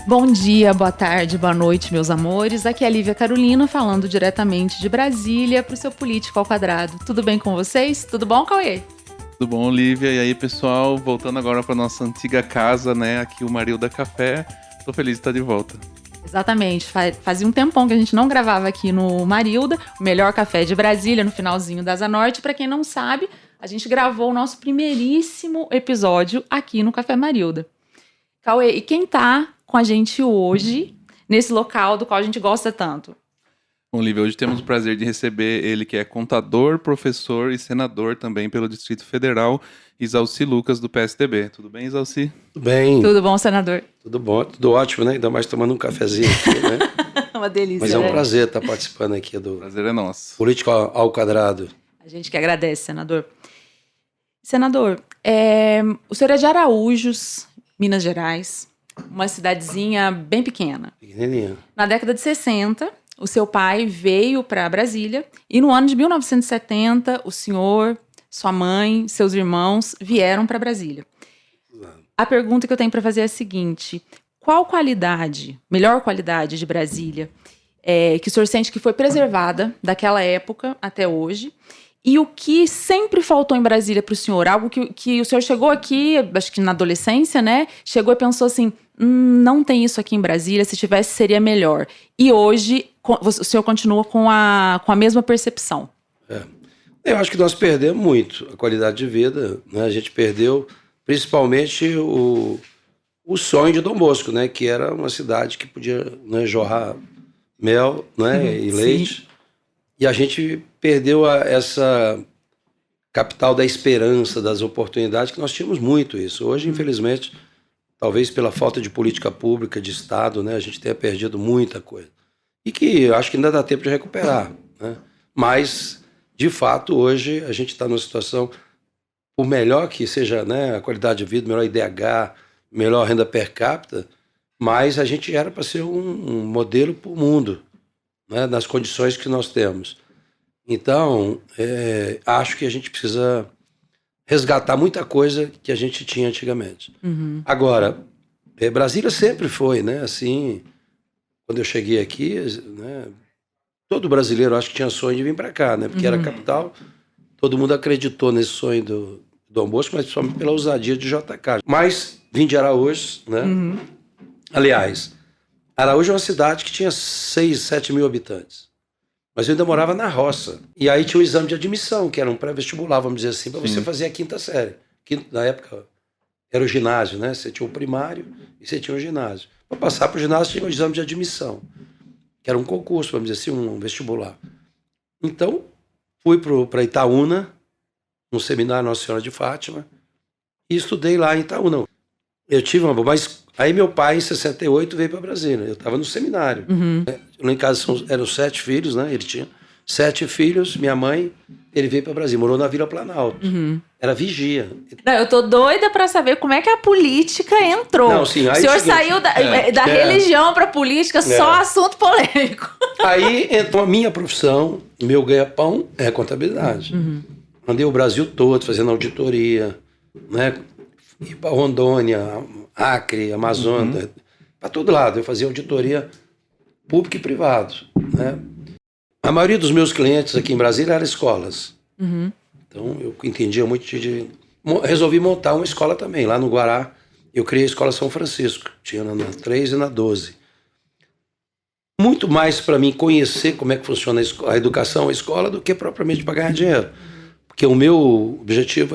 Bom dia, boa tarde, boa noite, meus amores. Aqui é a Lívia Carolina, falando diretamente de Brasília para o seu Político ao Quadrado. Tudo bem com vocês? Tudo bom, Cauê? Tudo bom, Lívia? E aí, pessoal? Voltando agora para nossa antiga casa, né? Aqui o Marilda Café. Tô feliz de estar de volta. Exatamente. Fazia um tempão que a gente não gravava aqui no Marilda, o melhor café de Brasília, no finalzinho da Asa Norte. Para quem não sabe, a gente gravou o nosso primeiríssimo episódio aqui no Café Marilda. Cauê, e quem tá com a gente hoje, nesse local do qual a gente gosta tanto? Bom, Lívia, hoje temos o prazer de receber ele, que é contador, professor e senador também pelo Distrito Federal, Isalci Lucas, do PSDB. Tudo bem, Isalci? Tudo bem. Tudo bom, senador? Tudo bom, tudo ótimo, né? Ainda mais tomando um cafezinho aqui, né? Uma delícia. Mas é um prazer estar participando aqui do Prazer é nosso. Político ao Quadrado. A gente que agradece, senador. Senador, o senhor é de Araújos, Minas Gerais, uma cidadezinha bem pequena. Pequenininha. Na década de 60, o seu pai veio para Brasília e no ano de 1970, o senhor, sua mãe, seus irmãos vieram para Brasília. A pergunta que eu tenho para fazer é a seguinte: qual qualidade, melhor qualidade de Brasília, que o senhor sente que foi preservada daquela época até hoje? E o que sempre faltou em Brasília para o senhor? Algo que o senhor chegou aqui, acho que na adolescência, né? Chegou e pensou assim, não tem isso aqui em Brasília, se tivesse seria melhor. E hoje o senhor continua com a mesma percepção. Eu acho que nós perdemos muito a qualidade de vida, né? A gente perdeu principalmente o sonho de Dom Bosco, né? Que era uma cidade que podia, né, jorrar mel, né, e leite. Sim. E a gente perdeu essa capital da esperança, das oportunidades, que nós tínhamos muito isso. Hoje, infelizmente, talvez pela falta de política pública, de Estado, né, a gente tenha perdido muita coisa. E que eu acho que ainda dá tempo de recuperar, né? Mas, de fato, hoje a gente está numa situação, por melhor que seja, né, a qualidade de vida, melhor IDH, melhor renda per capita, mas a gente era para ser um modelo para o mundo, né, nas condições que nós temos. Então, acho que a gente precisa resgatar muita coisa que a gente tinha antigamente. Uhum. Agora, Brasília sempre foi, né, assim, quando eu cheguei aqui, né, todo brasileiro acho que tinha sonho de vir para cá, né, porque era a capital, todo mundo acreditou nesse sonho do Dom Bosco, mas só pela ousadia de JK. Mas vim de Araújos, né, aliás, Araújo é uma cidade que tinha 6, 7 mil habitantes. Mas eu ainda morava na roça. E aí tinha o exame de admissão, que era um pré-vestibular, vamos dizer assim, para você fazer a quinta série. Na época era o ginásio, né? Você tinha o primário e você tinha o ginásio. Para passar para o ginásio tinha o exame de admissão, que era um concurso, vamos dizer assim, um vestibular. Então, fui para Itaúna, no seminário Nossa Senhora de Fátima, e estudei lá em Itaúna. Eu tive mas aí meu pai, em 68, veio para Brasília. Eu estava no seminário. Lá em casa eram 7 filhos, né? Ele tinha 7 filhos, minha mãe, ele veio para Brasília, morou na Vila Planalto. Era vigia. Não, eu tô doida para saber como é que a política entrou. Não, sim, aí o senhor seguinte, saiu da religião para política, só assunto polêmico. Aí entrou a minha profissão, meu ganha-pão é contabilidade. Andei o Brasil todo fazendo auditoria, né? Ir para Rondônia, Acre, Amazônia, para todo lado. Eu fazia auditoria pública e privada, né? A maioria dos meus clientes aqui em Brasília eram escolas. Então eu entendia muito resolvi montar uma escola também. Lá no Guará, eu criei a Escola São Francisco. Tinha na 3 e na 12. Muito mais para mim conhecer como é que funciona a educação, a escola, do que propriamente para ganhar dinheiro. Porque o meu objetivo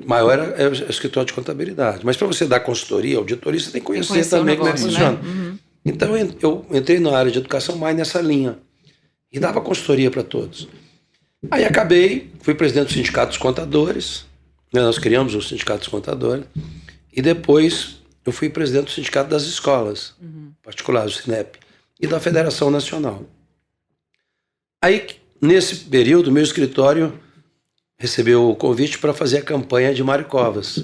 maior era o escritório de contabilidade. Mas para você dar consultoria, auditoria, você tem que conhecer também como é que funciona. Né? Então eu entrei na área de educação mais nessa linha. E dava consultoria para todos. Aí fui presidente do Sindicato dos Contadores, né? Nós criamos o Sindicato dos Contadores. E depois eu fui presidente do Sindicato das Escolas Particulares, o SINEP, e da Federação Nacional. Aí, nesse período, meu escritório recebeu o convite para fazer a campanha de Mário Covas,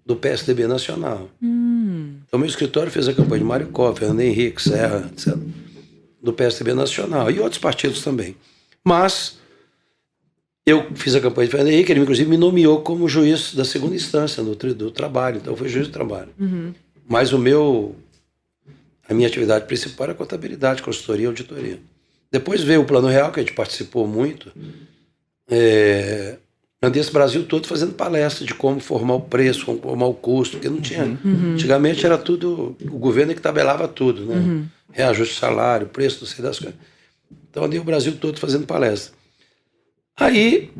do PSDB Nacional. Então, meu escritório fez a campanha de Mário Covas, Fernando Henrique, Serra, etc., do PSDB Nacional, e outros partidos também. Mas eu fiz a campanha de Fernando Henrique, ele inclusive me nomeou como juiz da segunda instância do trabalho, então eu fui juiz do trabalho. Mas o meu A minha atividade principal era contabilidade, consultoria e auditoria. Depois veio o Plano Real, que a gente participou muito. Andei esse Brasil todo fazendo palestra de como formar o preço, como formar o custo, porque não tinha. Antigamente era tudo, o governo que tabelava tudo, né? Reajuste de salário, preço, não sei das coisas. Então andei o Brasil todo fazendo palestra. Aí,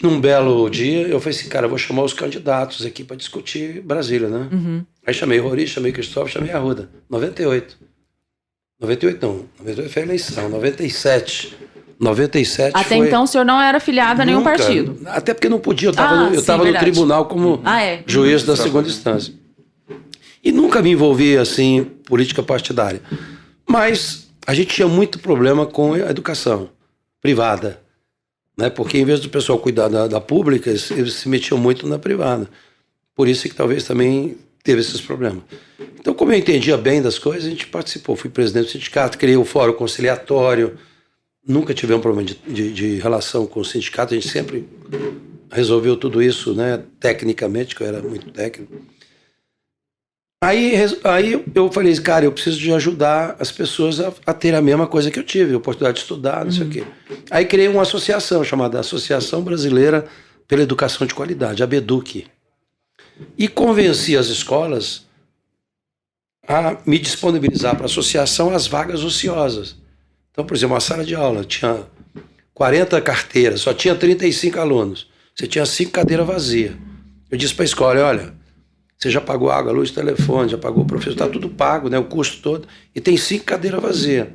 num belo dia, eu falei assim, cara, eu vou chamar os candidatos aqui para discutir Brasília, né? Aí chamei o Rori, chamei o Cristóvão, chamei a Arruda. 98 não, 98 foi a eleição, 97 Até foi... então o senhor não era filiado a nenhum Nunca. partido. Até porque não podia, eu estava no tribunal como juiz da segunda instância. E nunca me envolvi assim em política partidária. Mas a gente tinha muito problema com a educação privada, né? Porque em vez do pessoal cuidar da pública, eles se metiam muito na privada. Por isso que talvez também teve esses problemas. Então, como eu entendia bem das coisas, a gente participou. Fui presidente do sindicato, criei o Fórum Conciliatório. Nunca tive um problema de relação com o sindicato. A gente sempre resolveu tudo isso, né, tecnicamente, que eu era muito técnico. Aí eu falei, cara, eu preciso de ajudar as pessoas a ter a mesma coisa que eu tive, a oportunidade de estudar, não sei o quê. Aí criei uma associação chamada Associação Brasileira pela Educação de Qualidade, a ABEDUC. E convenci as escolas a me disponibilizar para a associação as vagas ociosas. Então, por exemplo, uma sala de aula tinha 40 carteiras, só tinha 35 alunos. Você tinha 5 cadeiras vazias. Eu disse para a escola, olha, você já pagou água, luz, telefone, já pagou o professor, está tudo pago, né, o custo todo, e tem 5 cadeiras vazias.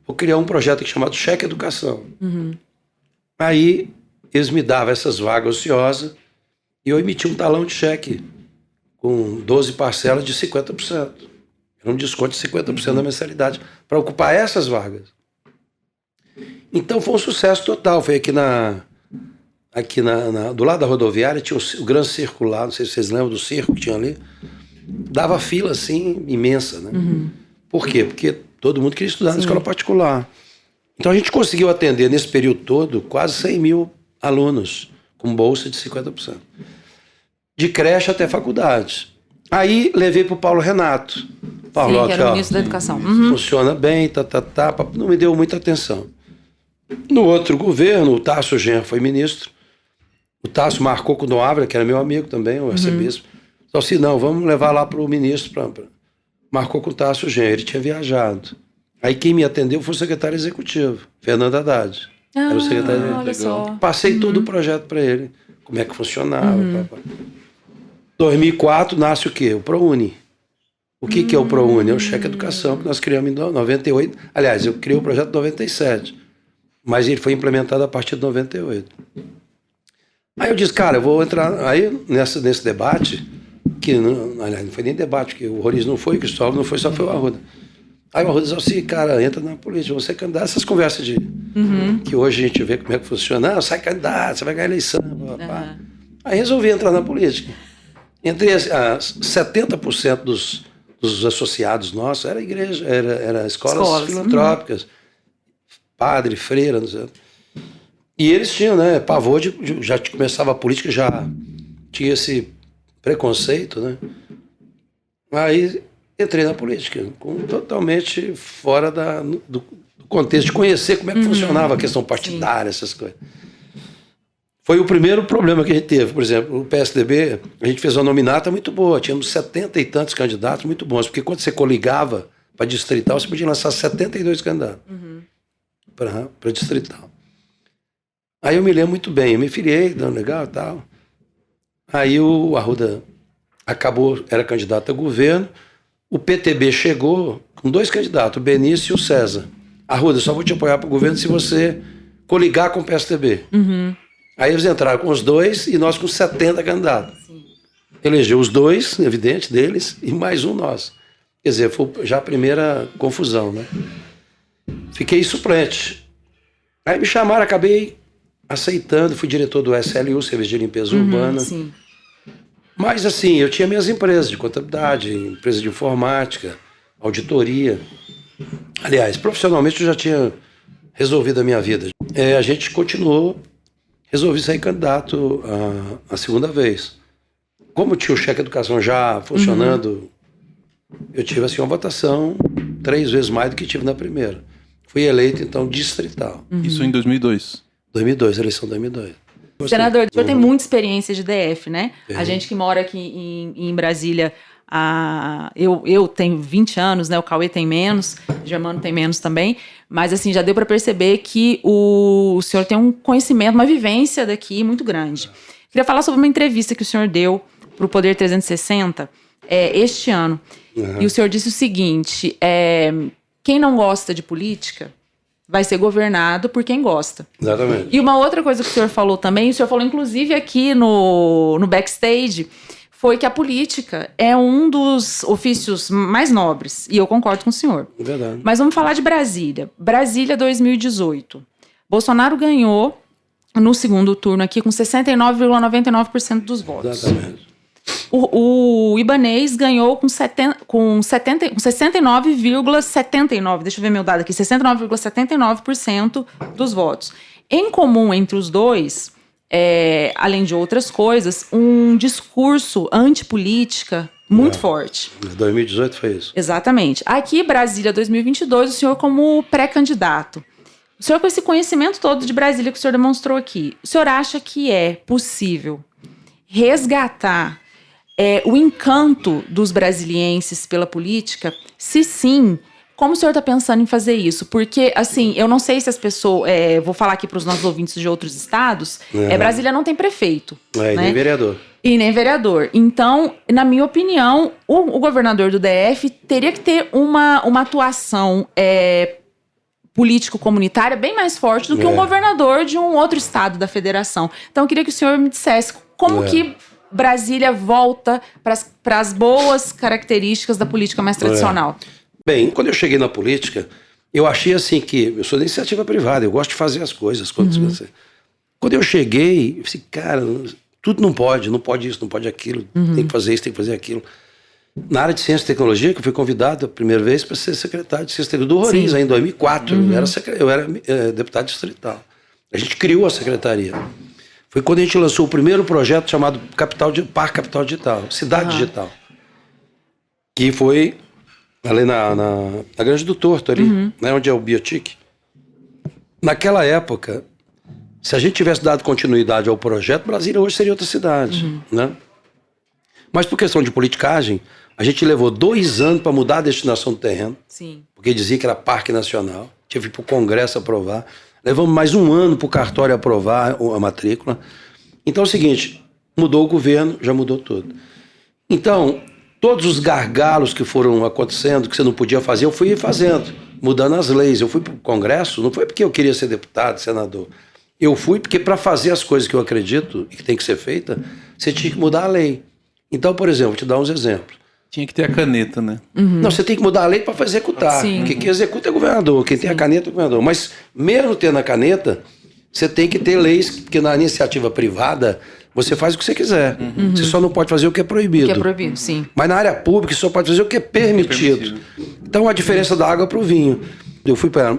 Vou criar um projeto aqui chamado Cheque Educação. Aí eles me davam essas vagas ociosas e eu emiti um talão de cheque com 12 parcelas de 50%. Era um desconto de 50% da mensalidade para ocupar essas vagas. Então foi um sucesso total. Foi aqui do lado da rodoviária tinha o Gran Circular, não sei se vocês lembram do circo que tinha ali. Dava fila assim imensa, né? Por quê? Porque todo mundo queria estudar na escola particular. Então a gente conseguiu atender nesse período todo quase 100 mil alunos com bolsa de 50%. De creche até faculdade. Aí levei para o Paulo Renato. Paulo, que era o ministro da Educação. Funciona bem, não me deu muita atenção. No outro governo, o Tasso Genro foi ministro. O Tasso marcou com o Dom Ávila, que era meu amigo também, o arcebispo. Então, assim, não, vamos levar lá para o ministro. Marcou com o Tasso Genro, ele tinha viajado. Aí quem me atendeu foi o secretário executivo, Fernando Haddad. Era o secretário olha só. Passei todo o projeto para ele, como é que funcionava. 2004 nasce o quê? O ProUni. O que é o ProUni? É o Cheque Educação, que nós criamos em 98. Aliás, eu criei o projeto em 97, mas ele foi implementado a partir de 98. Aí eu disse, cara, eu vou entrar aí nesse debate, que aliás, não foi nem debate, porque o Roriz não foi, o Cristóvão não foi, só foi o Arruda. Aí o Arruda disse assim, cara, entra na política, você é candidato. Essas conversas que hoje a gente vê como é que funciona, sai candidato, você vai ganhar eleição. Aí resolvi entrar na política. Entrei, 70% dos associados nossos era igreja, era escolas filantrópicas, padre, freira, não sei. E eles tinham, né, pavor já começava a política, já tinha esse preconceito, né? Aí entrei na política, totalmente fora do contexto de conhecer como é que funcionava a questão partidária, essas coisas. Foi o primeiro problema que a gente teve. Por exemplo, o PSDB, a gente fez uma nominata muito boa, tínhamos 70 e tantos candidatos muito bons, porque quando você coligava para distrital, você podia lançar 72 candidatos para distrital. Aí eu me lembro muito bem, eu me filiei, dando legal e tal. Aí o Arruda acabou, era candidato a governo, o PTB chegou com 2 candidatos, o Benício e o César. Arruda, só vou te apoiar para o governo se você coligar com o PSDB. Aí eles entraram com os 2 e nós com 70 candidatos. Elegeu os 2, evidente, deles, e mais um nosso. Quer dizer, foi já a primeira confusão, né? Fiquei suplente. Aí me chamaram, acabei aceitando, fui diretor do SLU, Serviço de Limpeza Urbana. Sim. Mas assim, eu tinha minhas empresas de contabilidade, empresa de informática, auditoria. Aliás, profissionalmente eu já tinha resolvido a minha vida. A gente continuou, resolvi sair candidato a segunda vez. Como tinha o Cheque Educação já funcionando eu tive assim uma votação 3 vezes mais do que tive na primeira. Fui eleito, então, distrital. Isso em 2002. 2002, eleição 2002. Senador, o senhor tem muita experiência de DF, né? Tem. A gente que mora aqui em Brasília, eu tenho 20 anos, né? O Cauê tem menos, o Germano tem menos também. Mas, assim, já deu para perceber que o senhor tem um conhecimento, uma vivência daqui muito grande. Queria falar sobre uma entrevista que o senhor deu para o Poder 360 este ano. E o senhor disse o seguinte, quem não gosta de política vai ser governado por quem gosta. Exatamente. E uma outra coisa que o senhor falou também, o senhor falou inclusive aqui no backstage, foi que a política é um dos ofícios mais nobres. E eu concordo com o senhor. É verdade. Mas vamos falar de Brasília. Brasília 2018. Bolsonaro ganhou no segundo turno aqui com 69,99% dos votos. Exatamente. O Ibanez ganhou com 69,79%, deixa eu ver meu dado aqui, 69,79% dos votos. Em comum entre os dois, além de outras coisas, um discurso antipolítica muito forte. 2018 foi isso. Exatamente. Aqui, Brasília 2022, o senhor como pré-candidato. O senhor com esse conhecimento todo de Brasília que o senhor demonstrou aqui, o senhor acha que é possível resgatar o encanto dos brasilienses pela política? Se sim, como o senhor está pensando em fazer isso? Porque, assim, eu não sei se as pessoas... vou falar aqui para os nossos ouvintes de outros estados. Brasília não tem prefeito. E nem vereador. E nem vereador. Então, na minha opinião, o governador do DF teria que ter uma atuação político-comunitária bem mais forte do que um governador de um outro estado da federação. Então, eu queria que o senhor me dissesse como que Brasília volta para as boas características da política mais tradicional. Bem, quando eu cheguei na política, eu achei assim que... Eu sou da iniciativa privada, eu gosto de fazer as coisas. Quando eu cheguei, eu disse, cara, tudo não pode isso, não pode aquilo, tem que fazer isso, tem que fazer aquilo. Na área de ciência e tecnologia, que eu fui convidado a primeira vez para ser secretário de ciência e tecnologia do Roriz, em 2004. Eu era deputado distrital. A gente criou a secretaria. Foi quando a gente lançou o primeiro projeto chamado Parque Capital Digital, Cidade Digital. Que foi ali na Grande do Torto, ali, né, onde é o Biotic. Naquela época, se a gente tivesse dado continuidade ao projeto, Brasília hoje seria outra cidade. Né? Mas por questão de politicagem, a gente levou 2 anos para mudar a destinação do terreno. Sim. Porque dizia que era Parque Nacional. Tive para o Congresso aprovar. Levamos mais 1 ano para o cartório aprovar a matrícula. Então é o seguinte, mudou o governo, já mudou tudo. Então, todos os gargalos que foram acontecendo, que você não podia fazer, eu fui fazendo, mudando as leis. Eu fui para o Congresso, não foi porque eu queria ser deputado, senador. Eu fui porque para fazer as coisas que eu acredito e que tem que ser feita, você tinha que mudar a lei. Então, por exemplo, vou te dar uns exemplos. Tinha que ter a caneta, né? Não, você tem que mudar a lei para executar. Sim. Quem executa é o governador, quem tem a caneta é o governador. Mas mesmo tendo a caneta, você tem que ter leis, porque na iniciativa privada você faz o que você quiser. Você só não pode fazer o que é proibido. Que é proibido, sim. Mas na área pública você só pode fazer o que é permitido. Então a diferença da água para o vinho. Eu fui para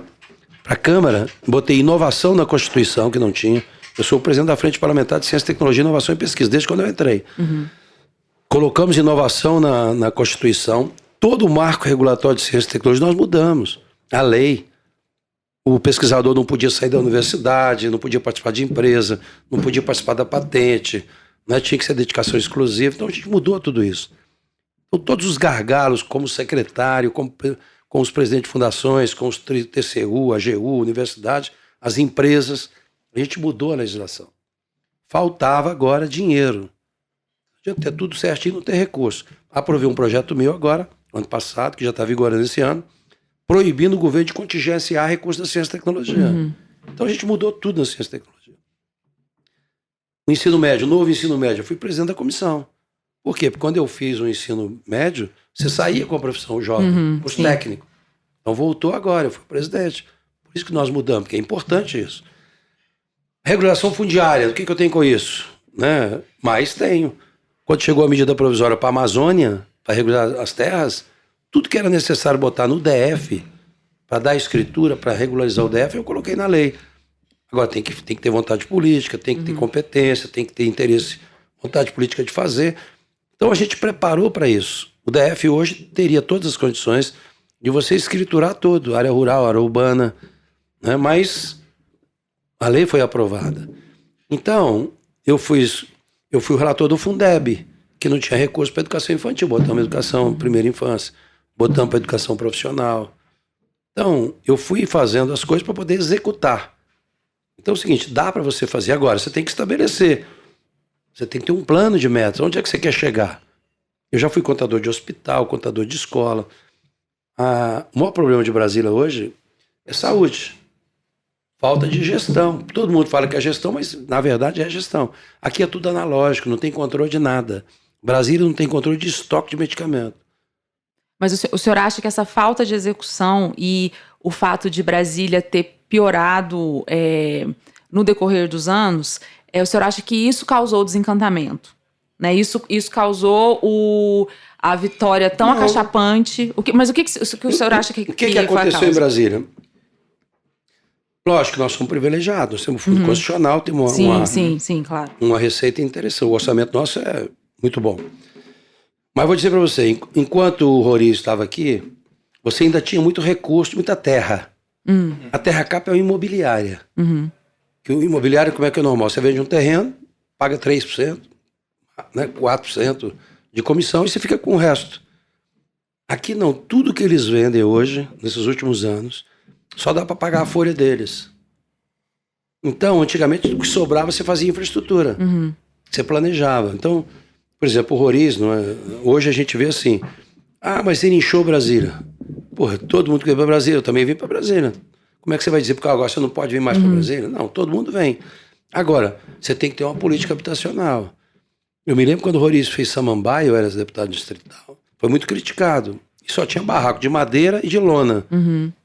a Câmara, botei inovação na Constituição, que não tinha. Eu sou o presidente da Frente Parlamentar de Ciência, Tecnologia, Inovação e Pesquisa, desde quando eu entrei. Colocamos inovação na Constituição. Todo o marco regulatório de ciência e tecnologia nós mudamos. A lei. O pesquisador não podia sair da universidade, não podia participar de empresa, não podia participar da patente, né? Tinha que ser dedicação exclusiva. Então a gente mudou tudo isso. Então, todos os gargalos, como secretário, com os presidentes de fundações, com os TCU, AGU, universidade, as empresas, a gente mudou a legislação. Faltava agora dinheiro. Tinha que ter tudo certinho, não ter recurso. Aprovei um projeto meu agora, ano passado, que já está vigorando esse ano, proibindo o governo de contingenciar recursos da ciência e tecnologia. Então a gente mudou tudo na ciência e tecnologia. O ensino médio, novo ensino médio, eu fui presidente da comissão. Por quê? Porque quando eu fiz o ensino médio, você saía com a profissão jovem, os técnicos. Então voltou agora, eu fui presidente. Por isso que nós mudamos, porque é importante isso. Regulação fundiária, o que eu tenho com isso? Né? Mas tenho. Quando chegou a medida provisória para a Amazônia, para regular as terras, tudo que era necessário botar no DF, para dar escritura, para regularizar o DF, eu coloquei na lei. Agora tem que ter vontade política, tem que ter competência, tem que ter interesse, vontade política de fazer. Então a gente preparou para isso. O DF hoje teria todas as condições de você escriturar tudo, área rural, área urbana, né? Mas a lei foi aprovada. Então, eu fui o relator do Fundeb, que não tinha recurso para educação infantil, botamos educação primeira infância, botamos para educação profissional. Então, eu fui fazendo as coisas para poder executar. Então é o seguinte, dá para você fazer agora, você tem que estabelecer. Você tem que ter um plano de metas. Onde é que você quer chegar? Eu já fui contador de hospital, contador de escola. O maior problema de Brasília hoje é saúde. Falta de gestão. Todo mundo fala que é gestão, mas na verdade é gestão. Aqui é tudo analógico, não tem controle de nada. Brasília não tem controle de estoque de medicamento. Mas o senhor acha que essa falta de execução e o fato de Brasília ter piorado no decorrer dos anos, o senhor acha que isso causou desencantamento? Né? Isso causou a vitória tão acachapante? Mas o que o senhor acha que o que aconteceu em Brasília? Lógico que nós somos privilegiados, nós temos fundo constitucional, temos sim, claro. Uma receita interessante. O orçamento nosso é muito bom. Mas vou dizer para você, enquanto o Rori estava aqui, você ainda tinha muito recurso, muita terra. A terra capa é uma imobiliária. Que o imobiliário, como é que é normal? Você vende um terreno, paga 3%, né, 4% de comissão e você fica com o resto. Aqui não, tudo que eles vendem hoje, nesses últimos anos, só dá para pagar a folha deles. Então, antigamente, o que sobrava você fazia infraestrutura. Você planejava. Então, por exemplo, o Roriz, hoje a gente vê assim, mas ele inchou Brasília. Porra, todo mundo que veio para Brasília, eu também vim para Brasília. Como é que você vai dizer, porque agora você não pode vir mais para Brasília? Não, todo mundo vem. Agora, você tem que ter uma política habitacional. Eu me lembro quando o Roriz fez Samambaia, eu era deputado distrital, foi muito criticado. E só tinha barraco de madeira e de lona.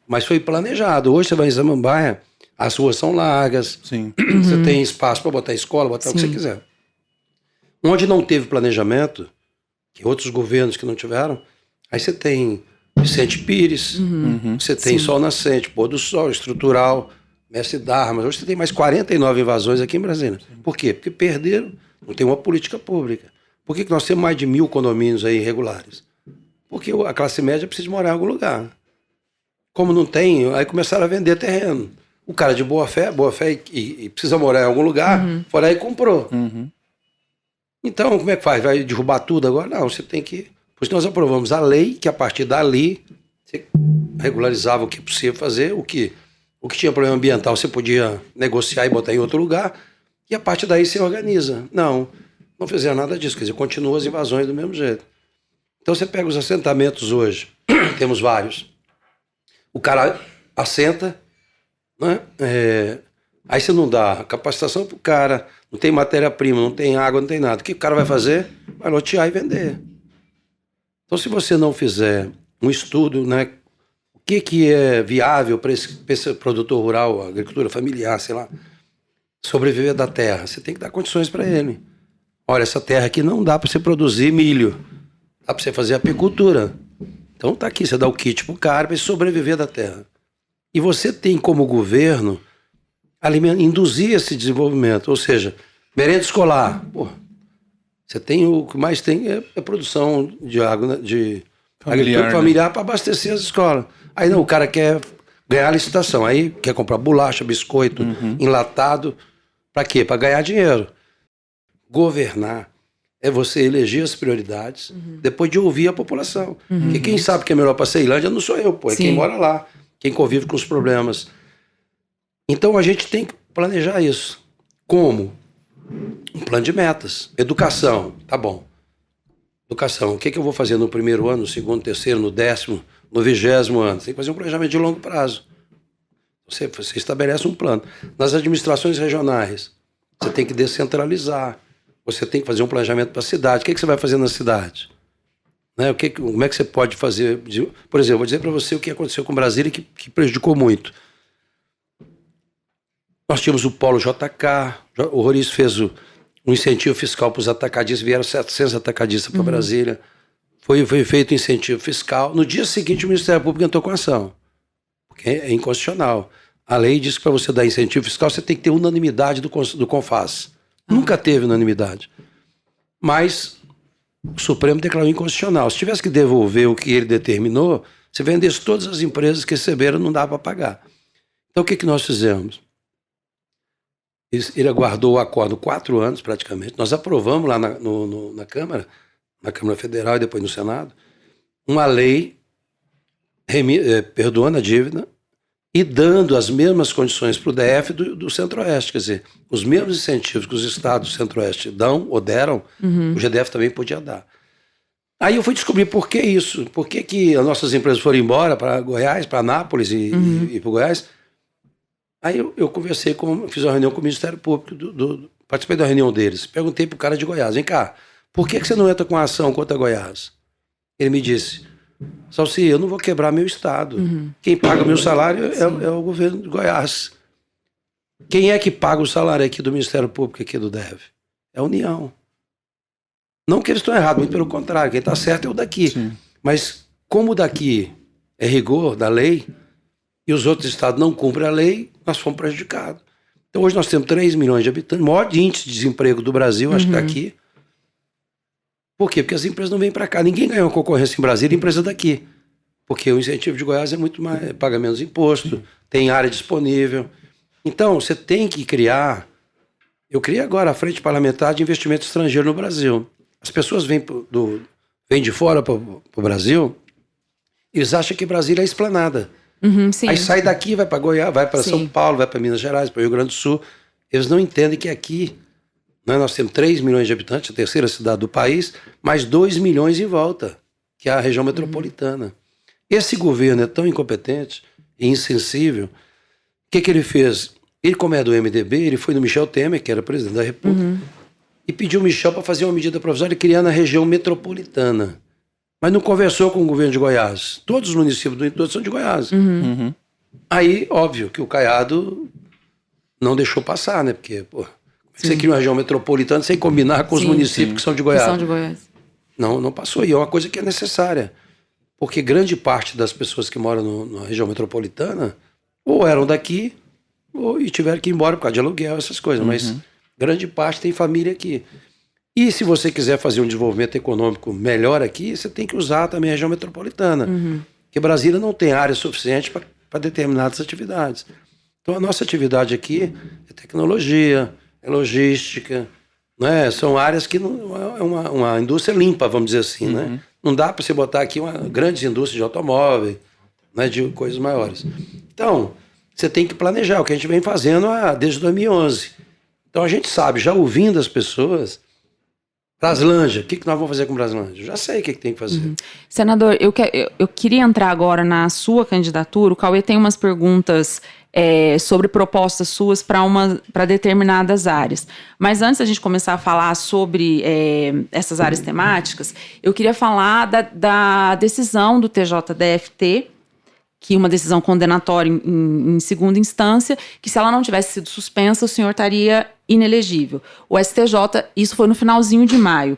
Mas foi planejado. Hoje você vai em Samambaia, as ruas são largas, Sim. Você tem espaço para botar escola, botar o que você quiser. Onde não teve planejamento, que outros governos que não tiveram, aí você tem Vicente Pires, você tem Sol Nascente, Pôr do Sol, Estrutural, Mestre Darmas. Hoje você tem mais 49 invasões aqui em Brasília. Por quê? Porque perderam, não tem uma política pública. Por que nós temos mais de 1.000 condomínios aí irregulares? Porque a classe média precisa morar em algum lugar. Como não tem, aí começaram a vender terreno. O cara de boa fé e precisa morar em algum lugar, foi lá e comprou. Então, como é que faz? Vai derrubar tudo agora? Não, você tem que... Pois nós aprovamos a lei, que a partir dali você regularizava o que é possível fazer, o que tinha problema ambiental você podia negociar e botar em outro lugar, e a partir daí você organiza. Não fizeram nada disso, quer dizer, continuam as invasões do mesmo jeito. Então você pega os assentamentos hoje, temos vários. O cara assenta, né? Aí você não dá capacitação pro cara, não tem matéria-prima, não tem água, não tem nada. O que o cara vai fazer? Vai lotear e vender. Então, se você não fizer um estudo, né, o que é viável para esse produtor rural, agricultura familiar, sei lá, sobreviver da terra, você tem que dar condições para ele. Olha, essa terra aqui não dá para você produzir milho, dá para você fazer apicultura. Então tá aqui, você dá o kit pro cara para ele sobreviver da terra. E você tem como governo induzir esse desenvolvimento, ou seja, merenda escolar. Pô, você tem o que mais tem é produção de água, né, de agricultura familiar para abastecer as escolas. Aí não, o cara quer ganhar a licitação, aí quer comprar bolacha, biscoito, enlatado, para quê? Para ganhar dinheiro. Governar é você eleger as prioridades, depois de ouvir a população. Porque quem sabe que é melhor para a Ceilândia não sou eu, pô, é quem mora lá, quem convive com os problemas. Então a gente tem que planejar isso. Como? Um plano de metas. Educação, tá bom. Educação, o que eu vou fazer no primeiro ano, no segundo, terceiro, no 10º, no 20º ano? Você tem que fazer um planejamento de longo prazo. Você estabelece um plano. Nas administrações regionais, você tem que descentralizar. Você tem que fazer um planejamento para a cidade. O que você vai fazer na cidade? Né? Como é que você pode fazer? Por exemplo, vou dizer para você o que aconteceu com Brasília que prejudicou muito. Nós tínhamos o Polo JK, o Roriz fez um incentivo fiscal para os atacadistas, vieram 700 atacadistas para Brasília. Foi feito incentivo fiscal. No dia seguinte, o Ministério Público entrou com ação, porque é inconstitucional. A lei diz que para você dar incentivo fiscal, você tem que ter unanimidade do CONFAS. Nunca teve unanimidade. Mas o Supremo declarou inconstitucional. Se tivesse que devolver o que ele determinou, se vendesse todas as empresas que receberam, não dá para pagar. Então, o que nós fizemos? Ele aguardou o acordo 4 anos, praticamente. Nós aprovamos lá na Câmara Federal e depois no Senado, uma lei perdoando a dívida e dando as mesmas condições para o DF do Centro-Oeste. Quer dizer, os mesmos incentivos que os estados do Centro-Oeste dão ou deram, o GDF também podia dar. Aí eu fui descobrir por que isso. Por que as nossas empresas foram embora para Goiás, para Anápolis e para Goiás. Aí eu conversei fiz uma reunião com o Ministério Público, participei da reunião deles. Perguntei para o cara de Goiás, vem cá, por que você não entra com a ação contra Goiás? Ele me disse, Salsi, eu não vou quebrar meu estado. Quem paga meu salário é o governo de Goiás. Quem é que paga o salário aqui do Ministério Público, aqui do DEV? É a União. Não que eles estão errados, muito pelo contrário, quem está certo é o daqui. Sim. Mas como o daqui é rigor da lei e os outros estados não cumprem a lei, nós fomos prejudicados. Então hoje nós temos 3 milhões de habitantes, o maior índice de desemprego do Brasil, acho que está aqui. Por quê? Porque as empresas não vêm para cá. Ninguém ganhou concorrência em Brasília, empresa daqui. Porque o incentivo de Goiás é muito mais, paga menos imposto, tem área disponível. Então, você tem que criar... Eu criei agora a Frente Parlamentar de Investimento Estrangeiro no Brasil. As pessoas vêm de fora para o Brasil, eles acham que Brasília é esplanada. Sim. Aí sai daqui, vai para Goiás, vai para São Paulo, vai para Minas Gerais, para o Rio Grande do Sul. Eles não entendem que aqui... Nós temos 3 milhões de habitantes, a terceira cidade do país, mais 2 milhões em volta, que é a região metropolitana. Esse governo é tão incompetente e insensível. O que ele fez? Ele, como é do MDB, ele foi no Michel Temer, que era presidente da República, e pediu o Michel para fazer uma medida provisória criando a região metropolitana. Mas não conversou com o governo de Goiás. Todos os municípios do entorno são de Goiás. Aí, óbvio, que o Caiado não deixou passar, né? Porque, você cria uma região metropolitana sem combinar com os municípios que são de Goiás. São de Goiás. Não passou. E é uma coisa que é necessária. Porque grande parte das pessoas que moram na região metropolitana ou eram daqui e tiveram que ir embora por causa de aluguel, essas coisas. Mas grande parte tem família aqui. E se você quiser fazer um desenvolvimento econômico melhor aqui, você tem que usar também a região metropolitana. Porque Brasília não tem área suficiente para determinadas atividades. Então a nossa atividade aqui é tecnologia, é logística, né? São áreas que não é uma indústria limpa, vamos dizer assim, né? Não dá para você botar aqui uma grande indústria de automóvel, né? De coisas maiores. Então, você tem que planejar, o que a gente vem fazendo desde 2011. Então a gente sabe, já ouvindo as pessoas, Braslândia, o que nós vamos fazer com Braslândia? Eu já sei o que tem que fazer. Senador, eu queria entrar agora na sua candidatura. O Cauê tem umas perguntas sobre propostas suas para determinadas áreas. Mas antes da gente começar a falar sobre essas áreas temáticas, eu queria falar da decisão do TJDFT, que uma decisão condenatória em segunda instância, que se ela não tivesse sido suspensa, o senhor estaria inelegível. O STJ, isso foi no finalzinho de maio.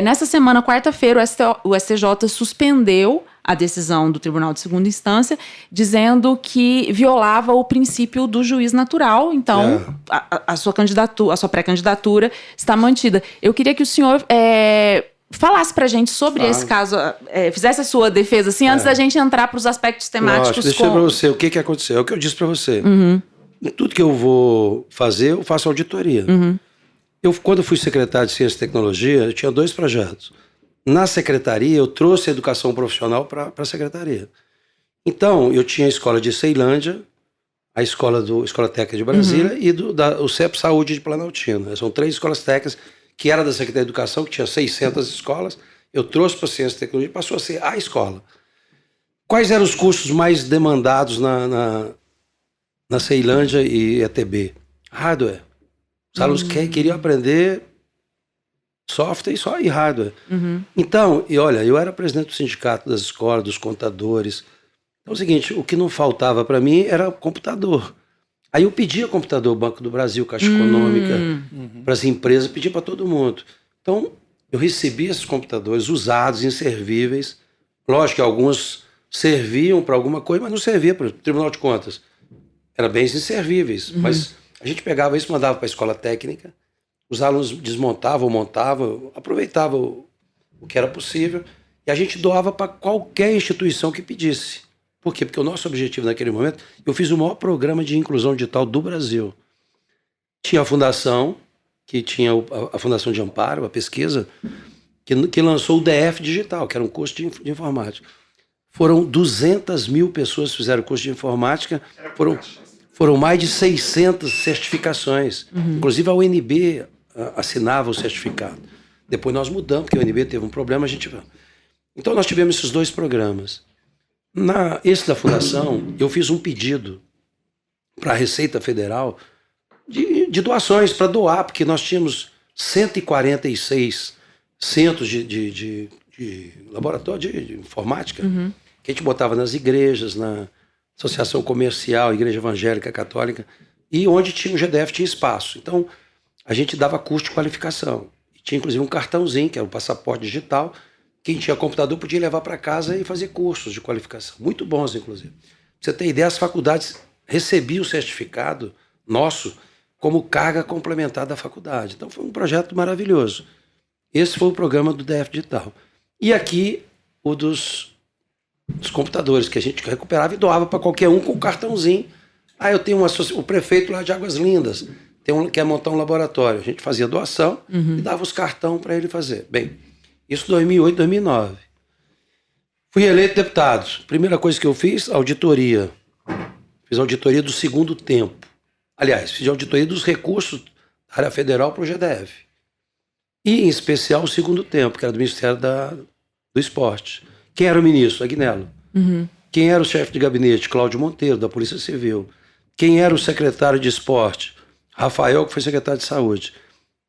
Nessa semana, quarta-feira, o STJ suspendeu a decisão do Tribunal de Segunda Instância, dizendo que violava o princípio do juiz natural. Então, a sua candidatura, a sua pré-candidatura está mantida. Eu queria que o senhor falasse pra gente sobre esse caso, fizesse a sua defesa, assim, antes da gente entrar para os aspectos temáticos. Deixa eu dizer pra você o que aconteceu. É o que eu disse pra você. Em tudo que eu vou fazer, eu faço auditoria. Quando eu fui secretário de Ciência e Tecnologia, eu tinha 2 projetos. Na secretaria, eu trouxe a educação profissional para a secretaria. Então, eu tinha a escola de Ceilândia, a Escola Técnica de Brasília e o CEP Saúde de Planaltina. São 3 escolas técnicas que era da Secretaria de Educação, que tinha 600 escolas. Eu trouxe para a Ciência e Tecnologia e passou a ser a escola. Quais eram os cursos mais demandados na Ceilândia e ETB? Hardware. Os alunos queriam aprender software e hardware. Então, olha, eu era presidente do sindicato das escolas, dos contadores. Então é o seguinte, o que não faltava para mim era computador. Aí eu pedia computador, Banco do Brasil, Caixa Econômica, para as empresas, pedia para todo mundo. Então, eu recebia esses computadores usados, inservíveis. Lógico que alguns serviam para alguma coisa, mas não servia para o Tribunal de Contas. Eram bens inservíveis. Mas a gente pegava isso, mandava para a escola técnica, os alunos desmontavam, montavam, aproveitavam o que era possível, e a gente doava para qualquer instituição que pedisse. Por quê? Porque o nosso objetivo naquele momento, eu fiz o maior programa de inclusão digital do Brasil. Tinha a fundação, que tinha a Fundação de Amparo, a pesquisa, que lançou o DF Digital, que era um curso de informática. Foram 200 mil pessoas que fizeram o curso de informática, foram mais de 600 certificações. Inclusive a UNB assinava o certificado. Depois nós mudamos, porque a UNB teve um problema, a gente... Então nós tivemos esses 2 programas. Esse da fundação, eu fiz um pedido para a Receita Federal de doações, para doar, porque nós tínhamos 146 centros de laboratório de informática, que a gente botava nas igrejas, na Associação Comercial, Igreja Evangélica Católica, e onde tinha o GDF tinha espaço. Então, a gente dava curso de qualificação. E tinha, inclusive, um cartãozinho, que era o passaporte digital. Quem tinha computador podia levar para casa e fazer cursos de qualificação. Muito bons, inclusive. Pra você ter ideia, as faculdades recebiam o certificado nosso como carga complementar da faculdade. Então, foi um projeto maravilhoso. Esse foi o programa do DF Digital. E aqui, o dos computadores, que a gente recuperava e doava para qualquer um com o cartãozinho. Eu tenho o prefeito lá de Águas Lindas, quer montar um laboratório. A gente fazia doação e dava os cartões para ele fazer. Bem, isso em 2008, 2009. Fui eleito deputado. Primeira coisa que eu fiz, auditoria. Fiz auditoria do segundo tempo. Aliás, fiz auditoria dos recursos da área federal para o GDF. E, em especial, o segundo tempo, que era do Ministério do Esporte. Quem era o ministro? Agnello. Quem era o chefe de gabinete? Cláudio Monteiro, da Polícia Civil. Quem era o secretário de Esporte? Rafael, que foi secretário de Saúde.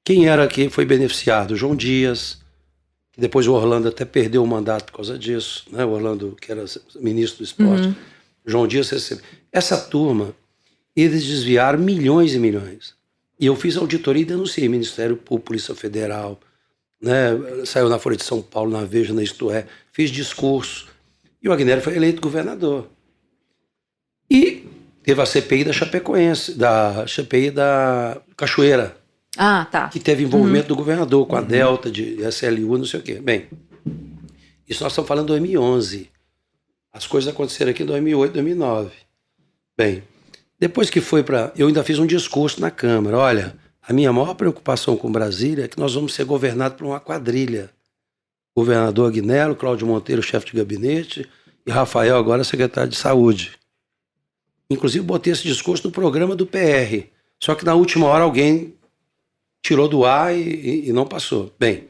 Quem era que foi beneficiado? João Dias, que depois o Orlando até perdeu o mandato por causa disso, né? O Orlando, que era ministro do Esporte. João Dias recebeu. Essa turma, eles desviaram milhões e milhões. E eu fiz auditoria e denunciei Ministério Público, Polícia Federal, né? Saiu na Folha de São Paulo, na Veja, na Isto É, fiz discurso. E o Agnello foi eleito governador. E teve a CPI da Chapecoense, da CPI da Cachoeira. Tá. Que teve envolvimento do governador com a Delta, de SLU, não sei o quê. Bem, isso nós estamos falando em 2011. As coisas aconteceram aqui em 2008, 2009. Bem, depois que foi para... Eu ainda fiz um discurso na Câmara. Olha, a minha maior preocupação com Brasília é que nós vamos ser governados por uma quadrilha. Governador Agnello, Cláudio Monteiro, chefe de gabinete, e Rafael, agora secretário de Saúde. Inclusive, botei esse discurso no programa do PR. Só que na última hora alguém tirou do ar e não passou. Bem,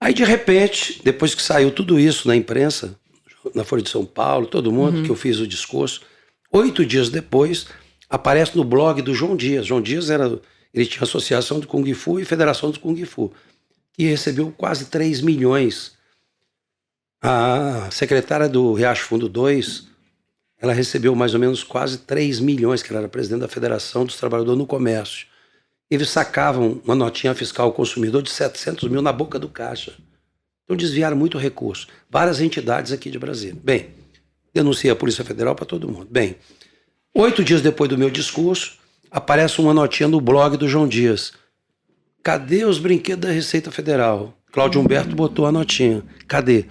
aí de repente, depois que saiu tudo isso na imprensa, na Folha de São Paulo, todo mundo, que eu fiz o discurso, 8 dias depois, aparece no blog do João Dias. João Dias ele tinha Associação do Kung Fu e Federação do Kung Fu, que recebeu quase 3 milhões. A secretária do Riacho Fundo 2, ela recebeu mais ou menos quase 3 milhões, que ela era presidente da Federação dos Trabalhadores no Comércio. Eles sacavam uma notinha fiscal ao consumidor de 700 mil na boca do caixa. Então desviaram muito recurso. Várias entidades aqui de Brasília. Bem, denunciei a Polícia Federal para todo mundo. Bem, 8 dias depois do meu discurso, aparece uma notinha no blog do João Dias. Cadê os brinquedos da Receita Federal? Cláudio Humberto botou a notinha. Cadê?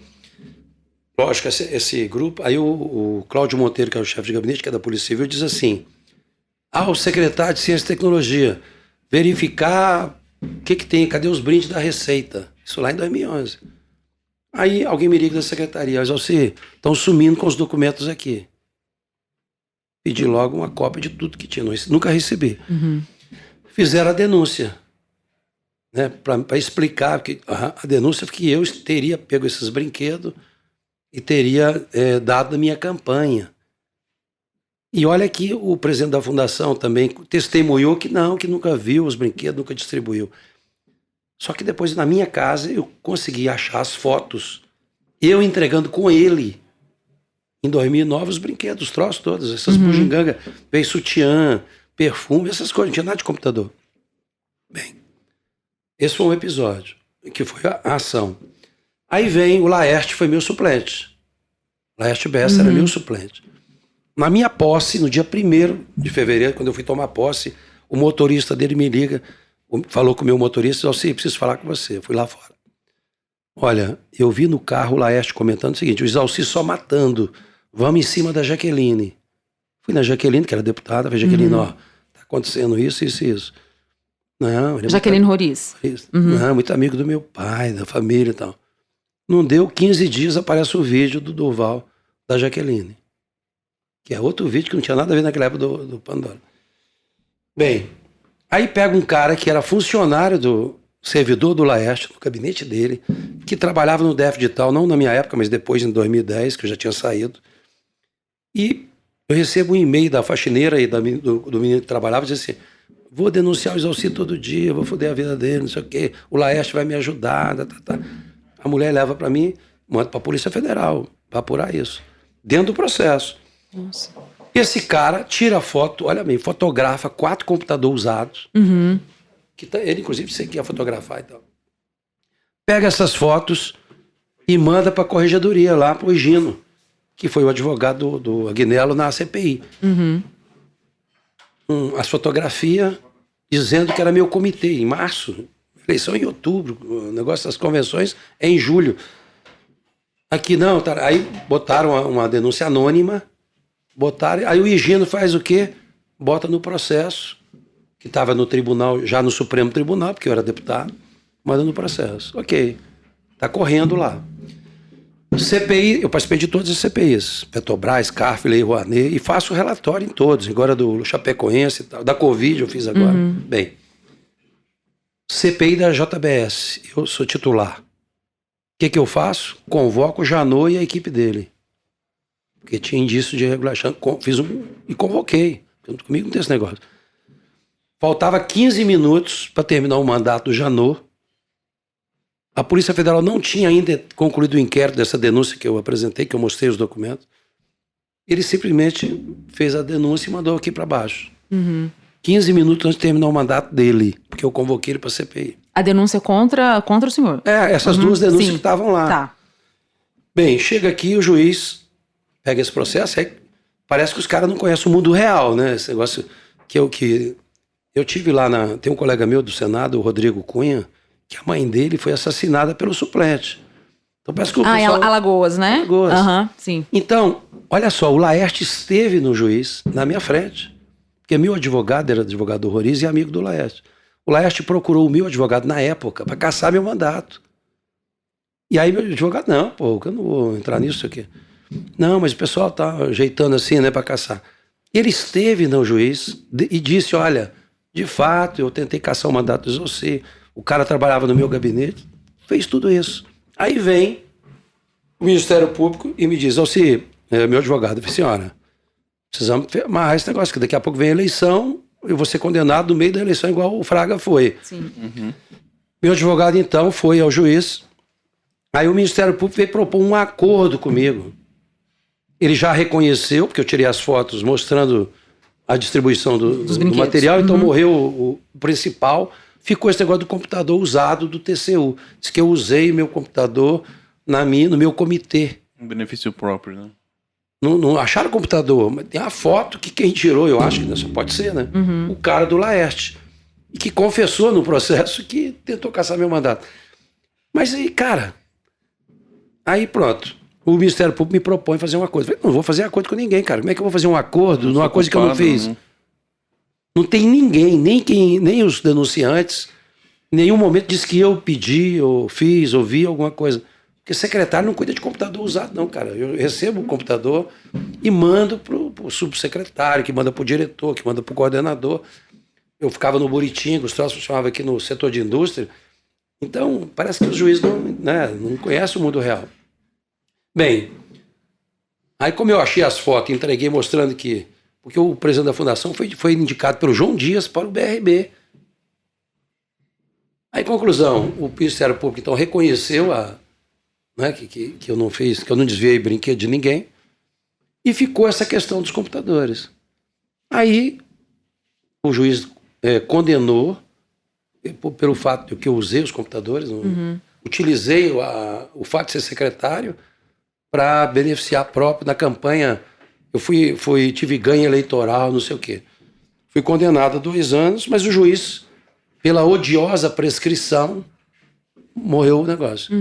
Lógico, esse grupo... Aí o Cláudio Monteiro, que é o chefe de gabinete, que é da Polícia Civil, diz assim: o secretário de Ciência e Tecnologia, verificar o que tem, cadê os brindes da Receita? Isso lá em 2011. Aí alguém me liga da secretaria: Alcir, estão sumindo com os documentos aqui. Pedi logo uma cópia de tudo que tinha, nunca recebi. Fizeram a denúncia, né, para explicar, porque a denúncia foi que eu teria pego esses brinquedos e teria dado na minha campanha. E olha aqui, o presidente da fundação também testemunhou que não, que nunca viu os brinquedos, nunca distribuiu. Só que depois, na minha casa, eu consegui achar as fotos, eu entregando com ele, em 2009, os brinquedos, os troços todos, essas bugigangas, veio sutiã, perfume, essas coisas, não tinha nada de computador. Bem, esse foi um episódio, que foi a ação. Aí vem o Laerte, foi meu suplente. Laerte Bessa era meu suplente. Na minha posse, no dia 1º de fevereiro, quando eu fui tomar posse, o motorista dele me liga, falou com o meu motorista, disse: Alcir, preciso falar com você. Eu fui lá fora. Olha, eu vi no carro o Laerte comentando o seguinte, o Exalci só matando, vamos em cima da Jaqueline. Fui na Jaqueline, que era deputada, falei, Jaqueline, ó, tá acontecendo isso, isso e isso. Não, Jaqueline Roriz. Não, muito amigo do meu pai, da família e tal. Não deu 15 dias, aparece o vídeo do Durval, da Jaqueline. Que é outro vídeo que não tinha nada a ver naquela época do Pandora. Bem, aí pega um cara que era funcionário servidor do Laerte, no gabinete dele, que trabalhava no DF Digital, não na minha época, mas depois, em 2010, que eu já tinha saído. E eu recebo um e-mail da faxineira e do menino que trabalhava, dizendo assim, vou denunciar o Exalci todo dia, vou foder a vida dele, não sei o quê, o Laerte vai me ajudar, tá. A mulher leva para mim, manda para a Polícia Federal, para apurar isso. Dentro do processo. Nossa. Esse cara tira foto, olha bem, fotografa 4 computadores usados, que ele inclusive você quer fotografar e tal. Pega essas fotos e manda para a corregedoria lá, para o Gino, que foi o advogado do Agnello na CPI. As fotografias dizendo que era meu comitê, em março, eleição em outubro, o negócio das convenções é em julho. Aqui não, tá, aí botaram uma denúncia anônima, aí o Higino faz o quê? Bota no processo, que estava no tribunal, já no Supremo Tribunal, porque eu era deputado, manda no processo. Ok, tá correndo lá. CPI, eu participei de todas as CPIs, Petrobras, CARF, Lei Rouanet, e faço relatório em todos, agora do Chapecoense e tal, da Covid eu fiz agora. Bem, CPI da JBS, eu sou titular. O que eu faço? Convoco o Janot e a equipe dele. Porque tinha indício de irregularidade. Fiz e convoquei. Comigo não tem esse negócio. Faltava 15 minutos para terminar o mandato do Janot. A Polícia Federal não tinha ainda concluído o inquérito dessa denúncia que eu apresentei, que eu mostrei os documentos. Ele simplesmente fez a denúncia e mandou aqui para baixo. 15 minutos antes de terminar o mandato dele, porque eu convoquei ele para a CPI. A denúncia contra o senhor? Essas duas denúncias que estavam lá. Tá. Bem, chega aqui, o juiz pega esse processo, aí parece que os caras não conhecem o mundo real, né? Esse negócio que eu tive lá, tem um colega meu do Senado, o Rodrigo Cunha, que a mãe dele foi assassinada pelo suplente. Então parece que o pessoal... Alagoas, né? Alagoas. Sim. Então, olha só, o Laerte esteve no juiz, na minha frente, porque meu advogado era advogado do Roriz e amigo do Laerte. O Laerte procurou o meu advogado na época para cassar meu mandato. E aí meu advogado, não, pô, eu não vou entrar nisso aqui. Não, mas o pessoal tá ajeitando assim, né, para caçar. Ele esteve no juiz e disse, olha, de fato, eu tentei caçar o mandato do Exalci, o cara trabalhava no meu gabinete, fez tudo isso. Aí vem o Ministério Público e me diz, Exalci, meu advogado, eu falei, senhora, precisamos amarrar esse negócio, que daqui a pouco vem a eleição, eu vou ser condenado no meio da eleição igual o Fraga foi. Sim. Meu advogado, então, foi ao juiz, aí o Ministério Público veio propor um acordo comigo. Ele já reconheceu, porque eu tirei as fotos mostrando a distribuição do material, então morreu o principal. Ficou esse negócio do computador usado do TCU. Diz que eu usei meu computador no meu comitê. Um benefício próprio, né? Não acharam o computador, mas tem a foto que quem tirou, eu acho que só pode ser, né? O cara do Laerte. E que confessou no processo que tentou caçar meu mandato. Mas aí, cara, aí pronto. O Ministério Público me propõe fazer uma coisa. Eu falei, não vou fazer acordo com ninguém, cara. Como é que eu vou fazer um acordo numa coisa que eu não fiz? Né? Não tem ninguém, nem os denunciantes, em nenhum momento diz que eu pedi, ou fiz, ou vi alguma coisa. Porque secretário não cuida de computador usado, não, cara. Eu recebo o computador e mando pro subsecretário, que manda pro diretor, que manda pro coordenador. Eu ficava no Buritinga, os troços chamavam aqui no setor de indústria. Então, parece que os juízes não conhecem o mundo real. Bem, aí como eu achei as fotos, entreguei mostrando que... Porque o presidente da fundação foi indicado pelo João Dias para o BRB. Aí, conclusão, o Ministério Público, então, reconheceu que eu não fiz, que eu não desviei brinquedo de ninguém, e ficou essa questão dos computadores. Aí, o juiz condenou, pelo fato de que eu usei os computadores, utilizei o fato de ser secretário para beneficiar próprio na campanha. Eu tive ganho eleitoral, não sei o quê. Fui condenado a 2 anos, mas o juiz, pela odiosa prescrição, morreu o negócio.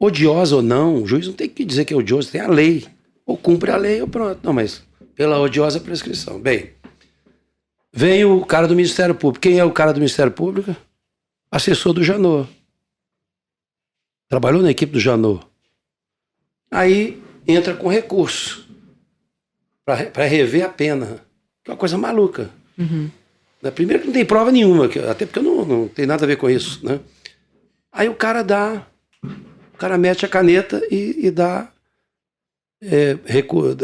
odiosa ou não, o juiz não tem que dizer que é odioso, tem a lei. Ou cumpre a lei ou pronto. Não, mas pela odiosa prescrição. Bem, vem o cara do Ministério Público. Quem é o cara do Ministério Público? Assessor do Janot. Trabalhou na equipe do Janot. Aí entra com recurso para rever a pena. Que é uma coisa maluca. Primeiro que não tem prova nenhuma, até porque não tem nada a ver com isso, né? Aí o cara mete a caneta e dá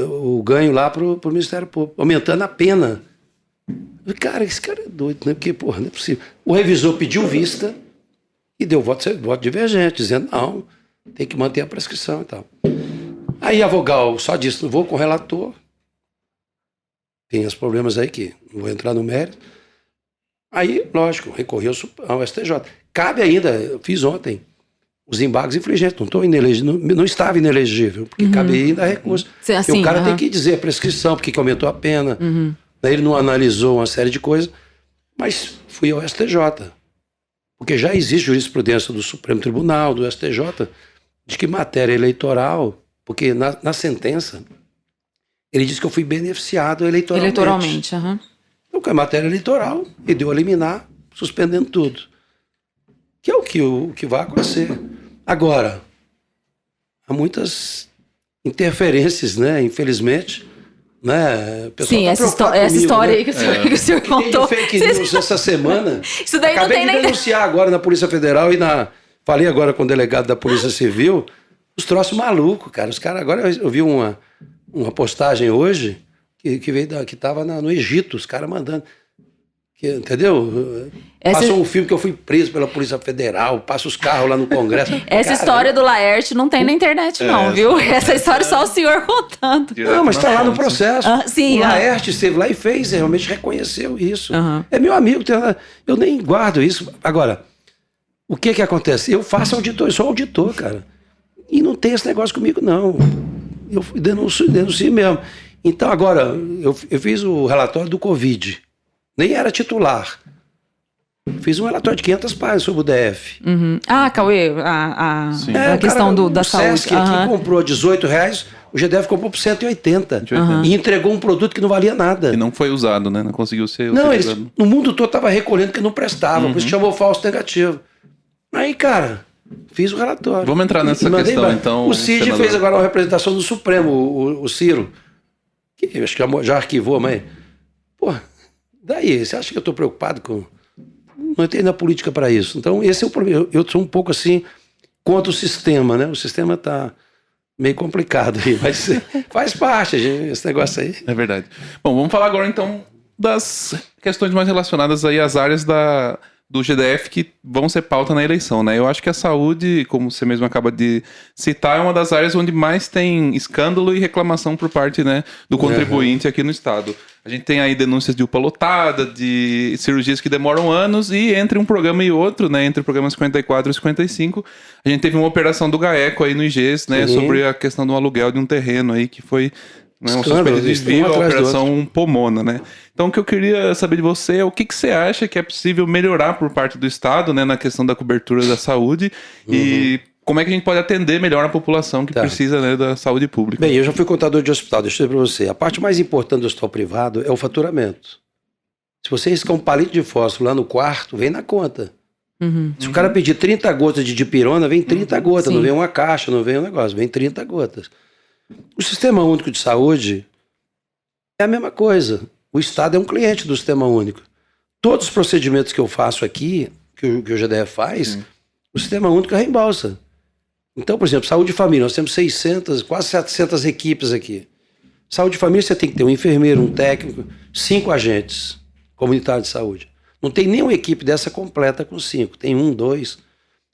o ganho lá pro Ministério Público, aumentando a pena. Cara, esse cara é doido, né? Porque, porra, não é possível. O revisor pediu vista e deu voto divergente, dizendo não, tem que manter a prescrição e tal. Aí a Vogal só disse, não vou com o relator. Tem os problemas aí que não vou entrar no mérito. Aí, lógico, recorreu ao STJ. Cabe ainda, eu fiz ontem, os embargos infringentes. Não estava inelegível, porque cabe ainda recurso. Assim, e o cara tem que dizer a prescrição, porque aumentou a pena. Ele não analisou uma série de coisas, mas fui ao STJ. Porque já existe jurisprudência do Supremo Tribunal, do STJ, de que matéria eleitoral, porque na sentença, ele disse que eu fui beneficiado eleitoralmente. Então, que é matéria eleitoral, e deu a liminar, suspendendo tudo. Que é o que vai acontecer. Agora, há muitas interferências, né? Infelizmente, né? Sim, essa história aí que o senhor contou. Tem fake news essa semana. Isso daí Acabei não tem de denunciar agora na Polícia Federal falei agora com o delegado da Polícia Civil, os troços malucos, cara. Os caras, agora eu vi uma postagem hoje que veio que estava no Egito, os caras mandando. Entendeu? Passou um filme que eu fui preso pela Polícia Federal, passa os carros lá no Congresso. Essa história do Laerte não tem na internet, não, viu? Essa história só o senhor contando. Não, mas está lá no processo. Sim, o Laerte esteve lá e fez, realmente reconheceu isso. É meu amigo, eu nem guardo isso. Agora, o que acontece? Eu faço auditor, eu sou auditor, cara. E não tem esse negócio comigo, não. Eu denuncio mesmo. Então, agora, eu fiz o relatório do Covid. Nem era titular. Fiz um relatório de 500 páginas sobre o DF. Cauê, a questão da saúde. O Sesc aqui comprou R$18, o GDF comprou por 180. E entregou um produto que não valia nada. E não foi usado, né? Não conseguiu ser usado. Não, no mundo todo estava recolhendo que não prestava, por isso chamou falso negativo. Aí, cara, fiz o relatório. Vamos entrar nessa questão, então. O Cid senador fez agora uma representação do Supremo, o Ciro. Que acho que já arquivou, mas... Porra, daí, você acha que eu estou preocupado com... Não tenho na política para isso. Então, esse é o problema. Eu sou um pouco assim contra o sistema, né? O sistema está meio complicado aí, mas faz parte, gente, esse negócio aí. É verdade. Bom, vamos falar agora, então, das questões mais relacionadas aí às áreas do GDF que vão ser pauta na eleição, né? Eu acho que a saúde, como você mesmo acaba de citar, é uma das áreas onde mais tem escândalo e reclamação por parte, né, do contribuinte aqui no estado. A gente tem aí denúncias de UPA lotada, de cirurgias que demoram anos, e entre um programa e outro, né, entre o programa 54 e 55, a gente teve uma operação do GAECO aí no IGES, né, sobre a questão do aluguel de um terreno aí que foi... Não é um suspeito de desvio, a operação Pomona, né? Então, o que eu queria saber de você é o que você acha que é possível melhorar por parte do Estado, né, na questão da cobertura da saúde e como é que a gente pode atender melhor a população que precisa, né, da saúde pública. Bem, eu já fui contador de hospital, deixa eu dizer para você. A parte mais importante do hospital privado é o faturamento. Se você riscar um palito de fósforo lá no quarto, vem na conta. Se o cara pedir 30 gotas de dipirona, vem 30 gotas, não vem uma caixa, não vem um negócio, vem 30 gotas. O Sistema Único de Saúde é a mesma coisa. O Estado é um cliente do Sistema Único. Todos os procedimentos que eu faço aqui, que o GDF faz, o Sistema Único reembolsa. Então, por exemplo, saúde e família, nós temos 600, quase 700 equipes aqui. Saúde e família, você tem que ter um enfermeiro, um técnico, 5 agentes comunitários de saúde. Não tem nenhuma equipe dessa completa com 5. Tem 1, 2.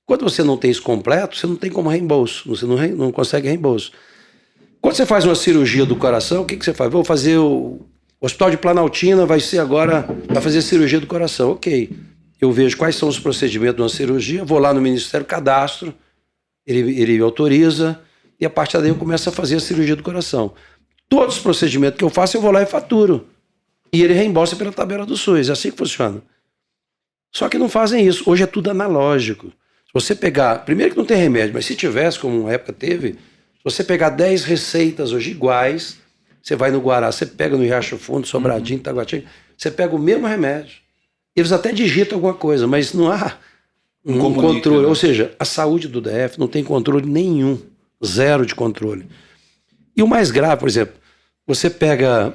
Quando você não tem isso completo, você não tem como reembolso. Você não consegue reembolso. Quando você faz uma cirurgia do coração, o que você faz? Vou fazer o Hospital de Planaltina vai fazer cirurgia do coração. Ok. Eu vejo quais são os procedimentos de uma cirurgia, vou lá no Ministério Cadastro, ele autoriza, e a partir daí eu começo a fazer a cirurgia do coração. Todos os procedimentos que eu faço, eu vou lá e faturo. E ele reembolsa pela tabela do SUS. É assim que funciona. Só que não fazem isso. Hoje é tudo analógico. Se você pegar, primeiro que não tem remédio, mas se tivesse, como uma época teve, se você pegar 10 receitas hoje iguais, você vai no Guará, você pega no Riacho Fundo, Sobradinho, Taguatinga, você pega o mesmo remédio. Eles até digitam alguma coisa, mas não há um controle. Né? Ou seja, a saúde do DF não tem controle nenhum, zero de controle. E o mais grave, por exemplo, você pega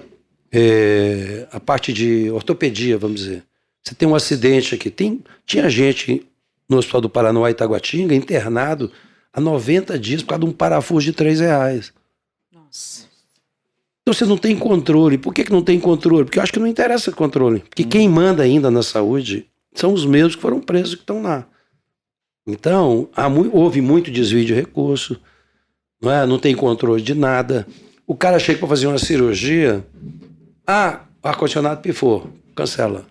a parte de ortopedia, vamos dizer. Você tem um acidente aqui. Tinha gente no Hospital do Paranoá, Itaguatinga, internado há 90 dias por causa de um parafuso de R$3. Nossa. Então você não tem controle. Por que não tem controle? Porque eu acho que não interessa controle. Porque quem manda ainda na saúde são os mesmos que foram presos que estão lá. Então, houve muito desvio de recurso, não tem controle de nada. O cara chega para fazer uma cirurgia, o ar-condicionado pifou, cancela.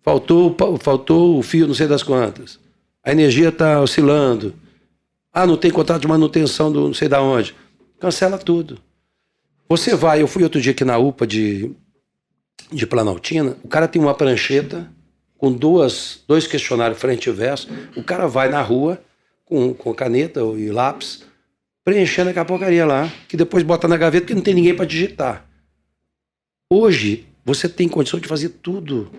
Faltou o fio não sei das quantas. A energia está oscilando. Não tem contrato de manutenção do não sei da onde. Cancela tudo. Você vai, eu fui outro dia aqui na UPA de Planaltina, o cara tem uma prancheta com dois questionários frente e verso, o cara vai na rua com caneta e lápis, preenchendo aquela porcaria lá, que depois bota na gaveta porque não tem ninguém para digitar. Hoje, você tem condição de fazer tudo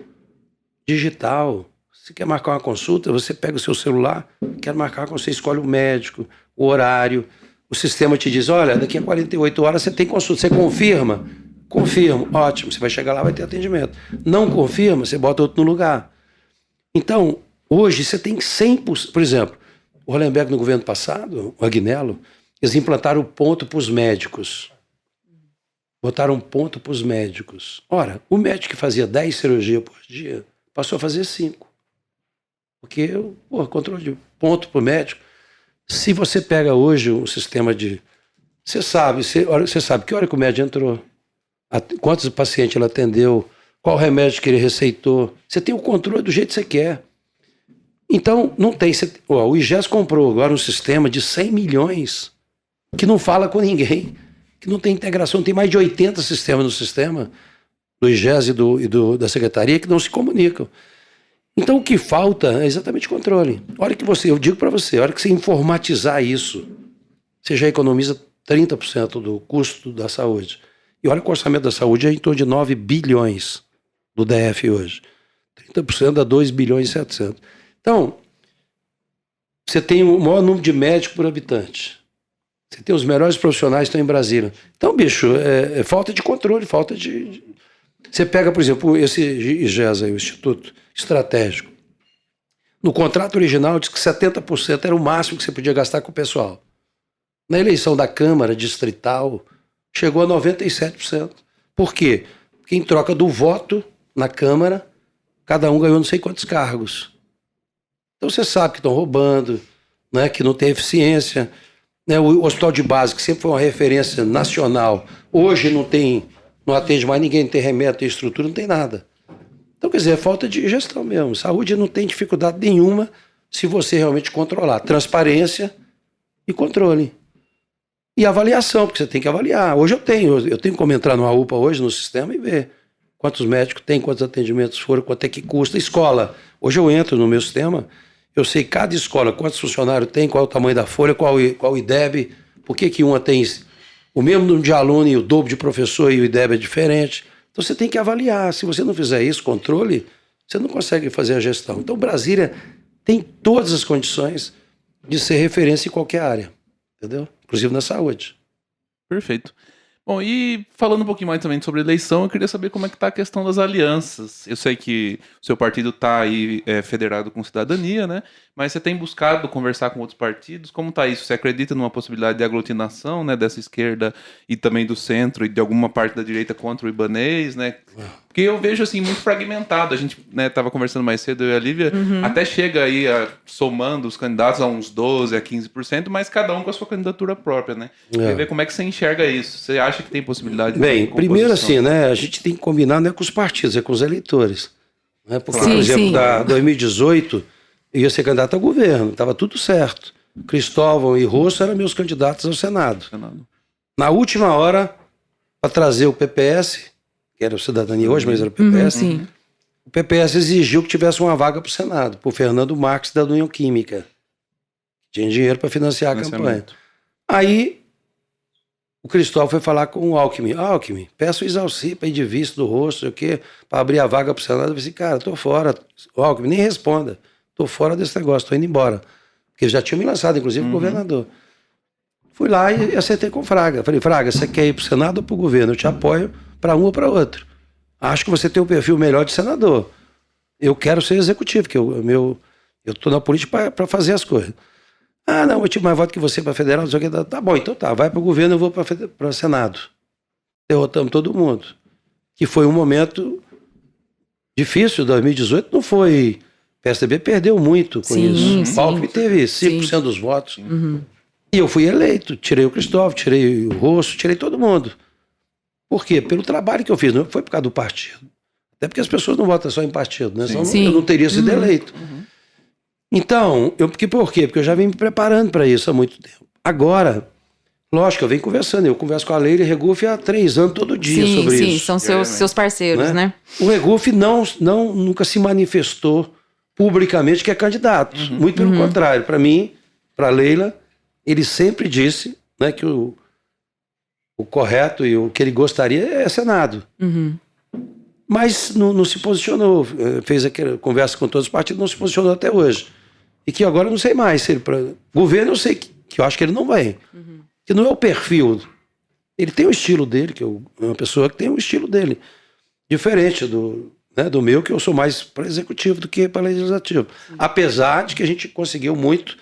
digital. Se quer marcar uma consulta, você pega o seu celular, quer marcar com você, escolhe o médico, o horário, o sistema te diz, olha, daqui a 48 horas você tem consulta, você confirma? Confirmo, ótimo, você vai chegar lá, vai ter atendimento. Não confirma, você bota outro no lugar. Então, hoje você tem 100%, por exemplo, o Hollenberg no governo passado, o Agnello, eles implantaram o ponto para os médicos. Botaram um ponto para os médicos. Ora, o médico que fazia 10 cirurgias por dia, passou a fazer 5. Porque, controle de ponto para o médico. Se você pega hoje um sistema de... Você sabe que hora que o médico entrou, quantos pacientes ele atendeu, qual remédio que ele receitou. Você tem o controle do jeito que você quer. Então, não tem... o IGES comprou agora um sistema de 100 milhões que não fala com ninguém, que não tem integração. Tem mais de 80 sistemas no sistema do IGES e da Secretaria que não se comunicam. Então, o que falta é exatamente controle. Eu digo para você, a hora que você informatizar isso, você já economiza 30% do custo da saúde. E olha que o orçamento da saúde é em torno de 9 bilhões do DF hoje. 30% dá 2 bilhões e 700. Então, você tem o maior número de médicos por habitante. Você tem os melhores profissionais que estão em Brasília. Então, bicho, é falta de controle, falta de... Você pega, por exemplo, esse IGES aí, o Instituto Estratégico. No contrato original diz que 70% era o máximo que você podia gastar com o pessoal. Na eleição da Câmara Distrital, chegou a 97%. Por quê? Porque em troca do voto na Câmara, cada um ganhou não sei quantos cargos. Então você sabe que estão roubando, né, que não tem eficiência. Né, o hospital de base, que sempre foi uma referência nacional, hoje não atende mais ninguém, não tem remédio, não tem estrutura, não tem nada. Então, quer dizer, é falta de gestão mesmo. Saúde não tem dificuldade nenhuma se você realmente controlar. Transparência e controle. E avaliação, porque você tem que avaliar. Hoje eu tenho como entrar numa UPA hoje, no sistema, e ver quantos médicos tem, quantos atendimentos foram, quanto é que custa. Escola. Hoje eu entro no meu sistema, eu sei cada escola, quantos funcionários tem, qual é o tamanho da folha, qual o IDEB, por que uma tem o mesmo número de aluno e o dobro de professor e o IDEB é diferente. Então você tem que avaliar. Se você não fizer isso, controle, você não consegue fazer a gestão. Então Brasília tem todas as condições de ser referência em qualquer área, entendeu? Inclusive na saúde. Perfeito. Bom, e falando um pouquinho mais também sobre eleição, eu queria saber como é que está a questão das alianças. Eu sei que o seu partido está aí federado com Cidadania, né? Mas você tem buscado conversar com outros partidos? Como está isso? Você acredita numa possibilidade de aglutinação, né, dessa esquerda e também do centro e de alguma parte da direita contra o Ibanez, né? Porque eu vejo assim muito fragmentado. A gente, né, tava conversando mais cedo, eu e a Lívia, até chega aí somando os candidatos a uns 12% a 15%, mas cada um com a sua candidatura própria, né? Queria ver como é que você enxerga isso. Você acha que tem possibilidade de Bem, primeiro assim, né? A gente tem que combinar não é com os partidos, é com os eleitores. Né? Porque, por exemplo, da 2018, eu ia ser candidato ao governo, estava tudo certo. Cristóvão e Rosso eram meus candidatos ao Senado. Na última hora, para trazer o PPS, que era o Cidadania hoje, mas era o PPS, o PPS exigiu que tivesse uma vaga para o Senado, por Fernando Marques, da União Química, Tinha dinheiro para financiar a campanha. Aí o Cristóvão foi falar com o Alckmin. Alckmin, peço o Isalci para ir de vice do rosto, sei o quê, para abrir a vaga para o Senado. Eu falei assim, cara, tô fora. O Alckmin nem responda. Tô fora desse negócio, tô indo embora. Porque já tinha me lançado, inclusive, o governador. Fui lá e acertei com o Fraga. Falei, Fraga, você quer ir para o Senado ou para o governo? Eu te apoio para um ou para outro. Acho que você tem um perfil melhor de senador. Eu quero ser executivo, porque eu tô na política para fazer as coisas. Ah, não, eu tive mais voto que você para federal, não sei o que. Tá bom, então tá, vai para o governo, eu vou para o Senado. Derrotamos todo mundo. Que foi um momento difícil, 2018 não foi... O PSDB perdeu muito com isso. O Alckmin teve 5% dos votos. E eu fui eleito, tirei o Cristóvão, tirei o Rosso, tirei todo mundo. Por quê? Pelo trabalho que eu fiz, não foi por causa do partido. Até porque as pessoas não votam só em partido, né? Senão eu não teria sido eleito. Então, por quê? Porque eu já venho me preparando para isso há muito tempo. Agora, lógico, eu venho conversando. Eu converso com a Leila Regufe há 3 anos, todo dia sobre isso. Sim, são seus parceiros, né? O Regufe nunca se manifestou publicamente que é candidato. Muito pelo contrário. Para mim, para a Leila, ele sempre disse, né, que o correto e o que ele gostaria é Senado. Mas não se posicionou. Fez aquela conversa com todos os partidos, não se posicionou até hoje. E que agora eu não sei mais. Se ele governo eu sei que eu acho que ele não vem. Que não é o perfil. Ele tem o estilo dele, que é uma pessoa que tem o estilo dele. Diferente do meu, que eu sou mais para executivo do que para legislativo. Apesar de que a gente conseguiu muito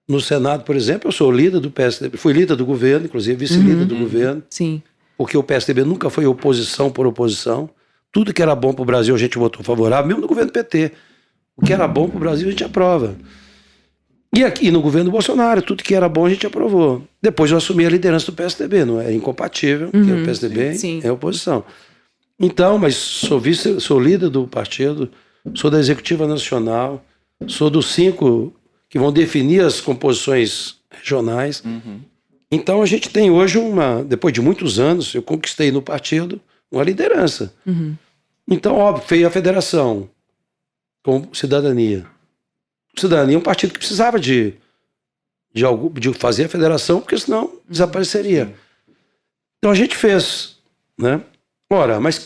no Senado, por exemplo. Eu sou líder do PSDB, fui líder do governo, inclusive vice-líder do governo. Sim. Porque o PSDB nunca foi oposição por oposição. Tudo que era bom para o Brasil a gente votou favorável, mesmo no governo PT. O que era bom para o Brasil a gente aprova. E aqui no governo Bolsonaro, tudo que era bom a gente aprovou. Depois eu assumi a liderança do PSDB, não é incompatível, porque o PSDB é oposição. Então, mas sou líder do partido, sou da Executiva Nacional, sou dos 5 que vão definir as composições regionais. Então a gente tem hoje depois de muitos anos, eu conquistei no partido uma liderança. Então, óbvio, veio a federação com Cidadania. Cidadania é um partido que precisava de fazer a federação, porque senão desapareceria. Então a gente fez, né? Ora, mas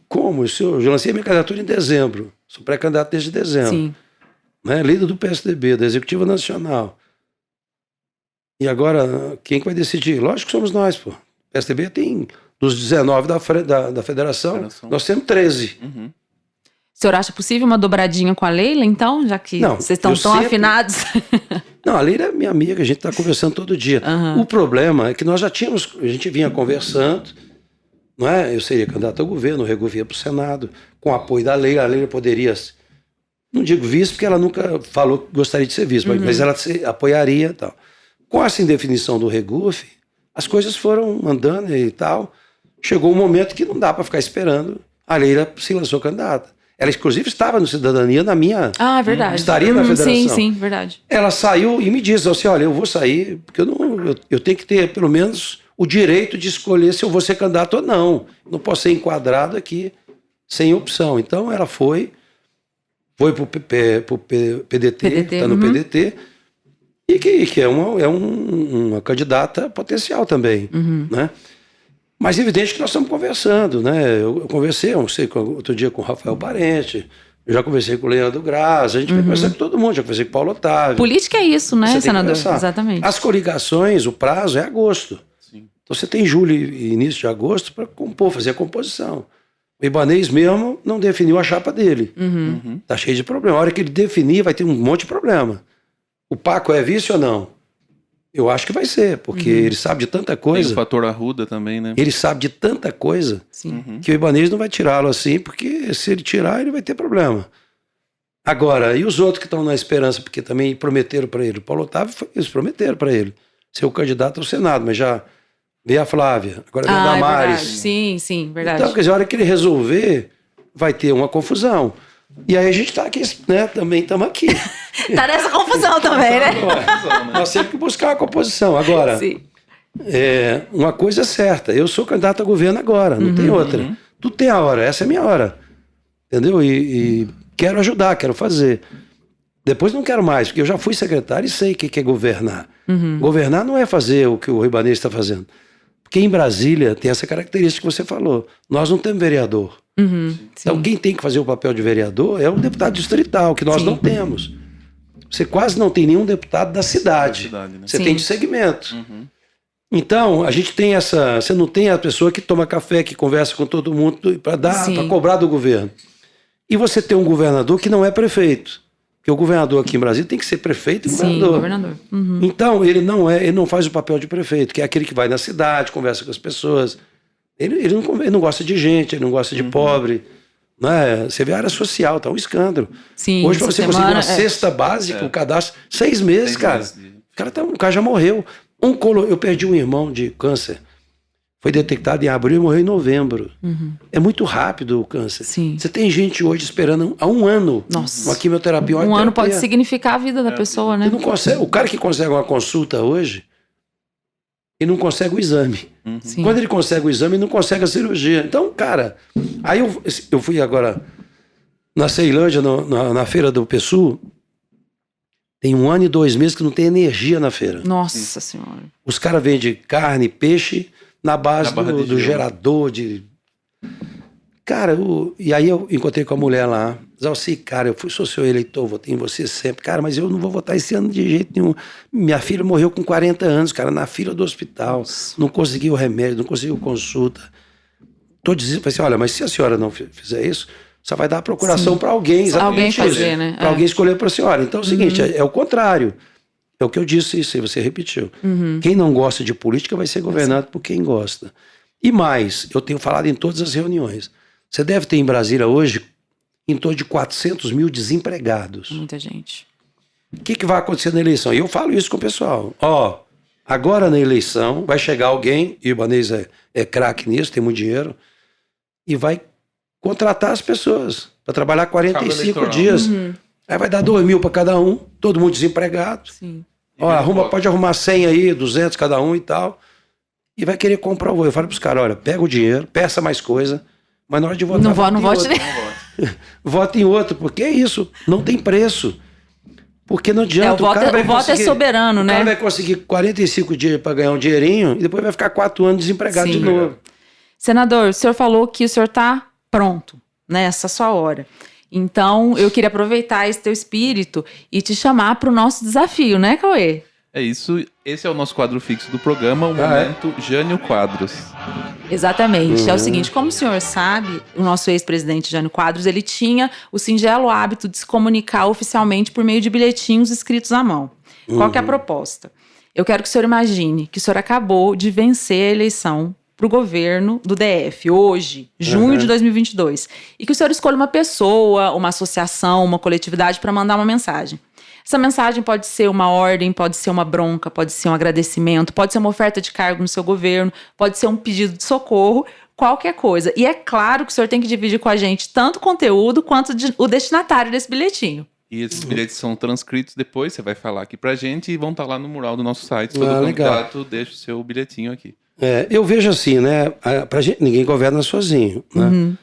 como? Eu lancei minha candidatura em dezembro, sou pré-candidato desde dezembro. Sim. Né? Líder do PSDB, da Executiva Nacional. E agora, quem que vai decidir? Lógico que somos nós, pô. O PSDB tem, dos 19 da federação, nós temos 13. O senhor acha possível uma dobradinha com a Leila, então? Já que vocês estão tão afinados? Não, a Leila é minha amiga, a gente está conversando todo dia. O problema é que nós a gente vinha conversando, não é? Eu seria candidato ao governo, o Regufe ia para o Senado, com o apoio da Leila. A Leila poderia, não digo vice, porque ela nunca falou que gostaria de ser vice, mas ela apoiaria e tal. Com essa indefinição do Regufe, as coisas foram andando e tal. Chegou um momento que não dá para ficar esperando. A Leila se lançou candidata. Ela, inclusive, estava no Cidadania na minha... Ah, verdade. Estaria na federação. Sim, verdade. Ela saiu e me disse assim, olha, eu vou sair, porque eu tenho que ter, pelo menos, o direito de escolher se eu vou ser candidato ou não. Não posso ser enquadrado aqui sem opção. Então, ela foi pro PDT, está no PDT, e que é uma candidata potencial também, né? Mas é evidente que nós estamos conversando, né? Eu conversei, outro dia com o Rafael Parente, eu já conversei com o Leandro Graz, a gente vai conversar com todo mundo, já conversei com o Paulo Otávio. Política é isso, né, senador? Exatamente. As coligações, o prazo é agosto. Sim. Então você tem julho e início de agosto para compor, fazer a composição. O Ibanez mesmo não definiu a chapa dele. Tá cheio de problema. A hora que ele definir, vai ter um monte de problema. O Paco é vice ou não? Eu acho que vai ser, porque ele sabe de tanta coisa. Tem o fator Arruda também, né? Ele sabe de tanta coisa que o Ibanez não vai tirá-lo assim, porque se ele tirar, ele vai ter problema. Agora, e os outros que estão na esperança, porque também prometeram para ele? O Paulo Otávio, eles prometeram para ele ser o candidato ao Senado, mas já veio a Flávia, agora veio a Damares. Sim, verdade. Então, quer dizer, a hora que ele resolver, vai ter uma confusão. E aí a gente está aqui, né? Também estamos aqui. Tá nessa confusão também, né? Nós temos que buscar uma composição. Agora, uma coisa é certa, eu sou candidato a governo agora, não tem outra. Tudo tem a hora, essa é a minha hora. Entendeu? E quero ajudar, quero fazer. Depois não quero mais, porque eu já fui secretário e sei o que é governar. Governar não é fazer o que o Ibanez está fazendo. Porque em Brasília tem essa característica que você falou. Nós não temos vereador. Então quem tem que fazer o papel de vereador é o deputado distrital, que nós não temos. Você quase não tem nenhum deputado da cidade. Né? Você tem de segmento. Então, a gente tem essa... Você não tem a pessoa que toma café, que conversa com todo mundo para cobrar do governo. E você tem um governador que não é prefeito. Porque o governador aqui em Brasília tem que ser prefeito e governador. Então, ele não faz o papel de prefeito, que é aquele que vai na cidade, conversa com as pessoas. Ele não gosta de gente, ele não gosta de pobre. Né? Você vê a área social, tá um escândalo. Hoje, para você conseguir uma cesta básica, o cadastro, 6 meses, cara. O cara já morreu. Eu perdi um irmão de câncer. Foi detectado em abril e morreu em novembro. É muito rápido o câncer. Você tem gente hoje esperando há 1 ano uma quimioterapia. Um ano pode significar a vida da pessoa, né? Não consegue, o cara que consegue uma consulta hoje, ele não consegue o exame. Quando ele consegue o exame, ele não consegue a cirurgia. Então, cara, aí eu fui agora na Ceilândia, na feira do Pessu. Tem 1 ano e 2 meses que não tem energia na feira. Nossa Senhora. Os caras vendem carne, peixe na base do gerador de... Cara, e aí eu encontrei com a mulher lá. Zalci, cara, sou seu eleitor, votei em você sempre. Cara, mas eu não vou votar esse ano de jeito nenhum. Minha filha morreu com 40 anos, cara, na fila do hospital. Nossa. Não conseguiu remédio, não conseguiu consulta. Tô dizendo, falei assim, olha, mas se a senhora não fizer isso, você vai dar a procuração para alguém. Alguém fazer, né? Para alguém escolher para a senhora. Então é o seguinte, é o contrário. É o que eu disse, isso aí você repetiu. Quem não gosta de política vai ser governado por quem gosta. E mais, eu tenho falado em todas as reuniões. Você deve ter em Brasília hoje em torno de 400 mil desempregados. Muita gente. O que vai acontecer na eleição? E eu falo isso com o pessoal. Agora na eleição vai chegar alguém, e o Ibanez é craque nisso, tem muito dinheiro, e vai contratar as pessoas para trabalhar 45 dias. Aí vai dar 2 mil para cada um, todo mundo desempregado. Pode arrumar 100 aí, 200 cada um e tal. E vai querer comprar o voto. Eu falo para os caras, olha, pega o dinheiro, peça mais coisa, mas na hora de votar, não vote. Vote em outro, porque é isso, não tem preço. Porque não adianta. O voto é soberano, né? O cara vai conseguir 45 dias para ganhar um dinheirinho e depois vai ficar 4 anos desempregado de novo. Senador, o senhor falou que o senhor está pronto nessa sua hora. Então, eu queria aproveitar esse teu espírito e te chamar para o nosso desafio, né, Cauê? É isso. Esse é o nosso quadro fixo do programa, o Momento Jânio Quadros. Exatamente. É o seguinte, como o senhor sabe, o nosso ex-presidente Jânio Quadros, ele tinha o singelo hábito de se comunicar oficialmente por meio de bilhetinhos escritos à mão. Qual que é a proposta? Eu quero que o senhor imagine que o senhor acabou de vencer a eleição para o governo do DF, hoje, junho de 2022. E que o senhor escolha uma pessoa, uma associação, uma coletividade para mandar uma mensagem. Essa mensagem pode ser uma ordem, pode ser uma bronca, pode ser um agradecimento, pode ser uma oferta de cargo no seu governo, pode ser um pedido de socorro, qualquer coisa. E é claro que o senhor tem que dividir com a gente tanto o conteúdo quanto o destinatário desse bilhetinho. E esses bilhetes são transcritos depois, você vai falar aqui pra gente e vão estar lá no mural do nosso site. Todo contato, deixa o seu bilhetinho aqui. Eu vejo assim, né? Pra gente, ninguém governa sozinho, né?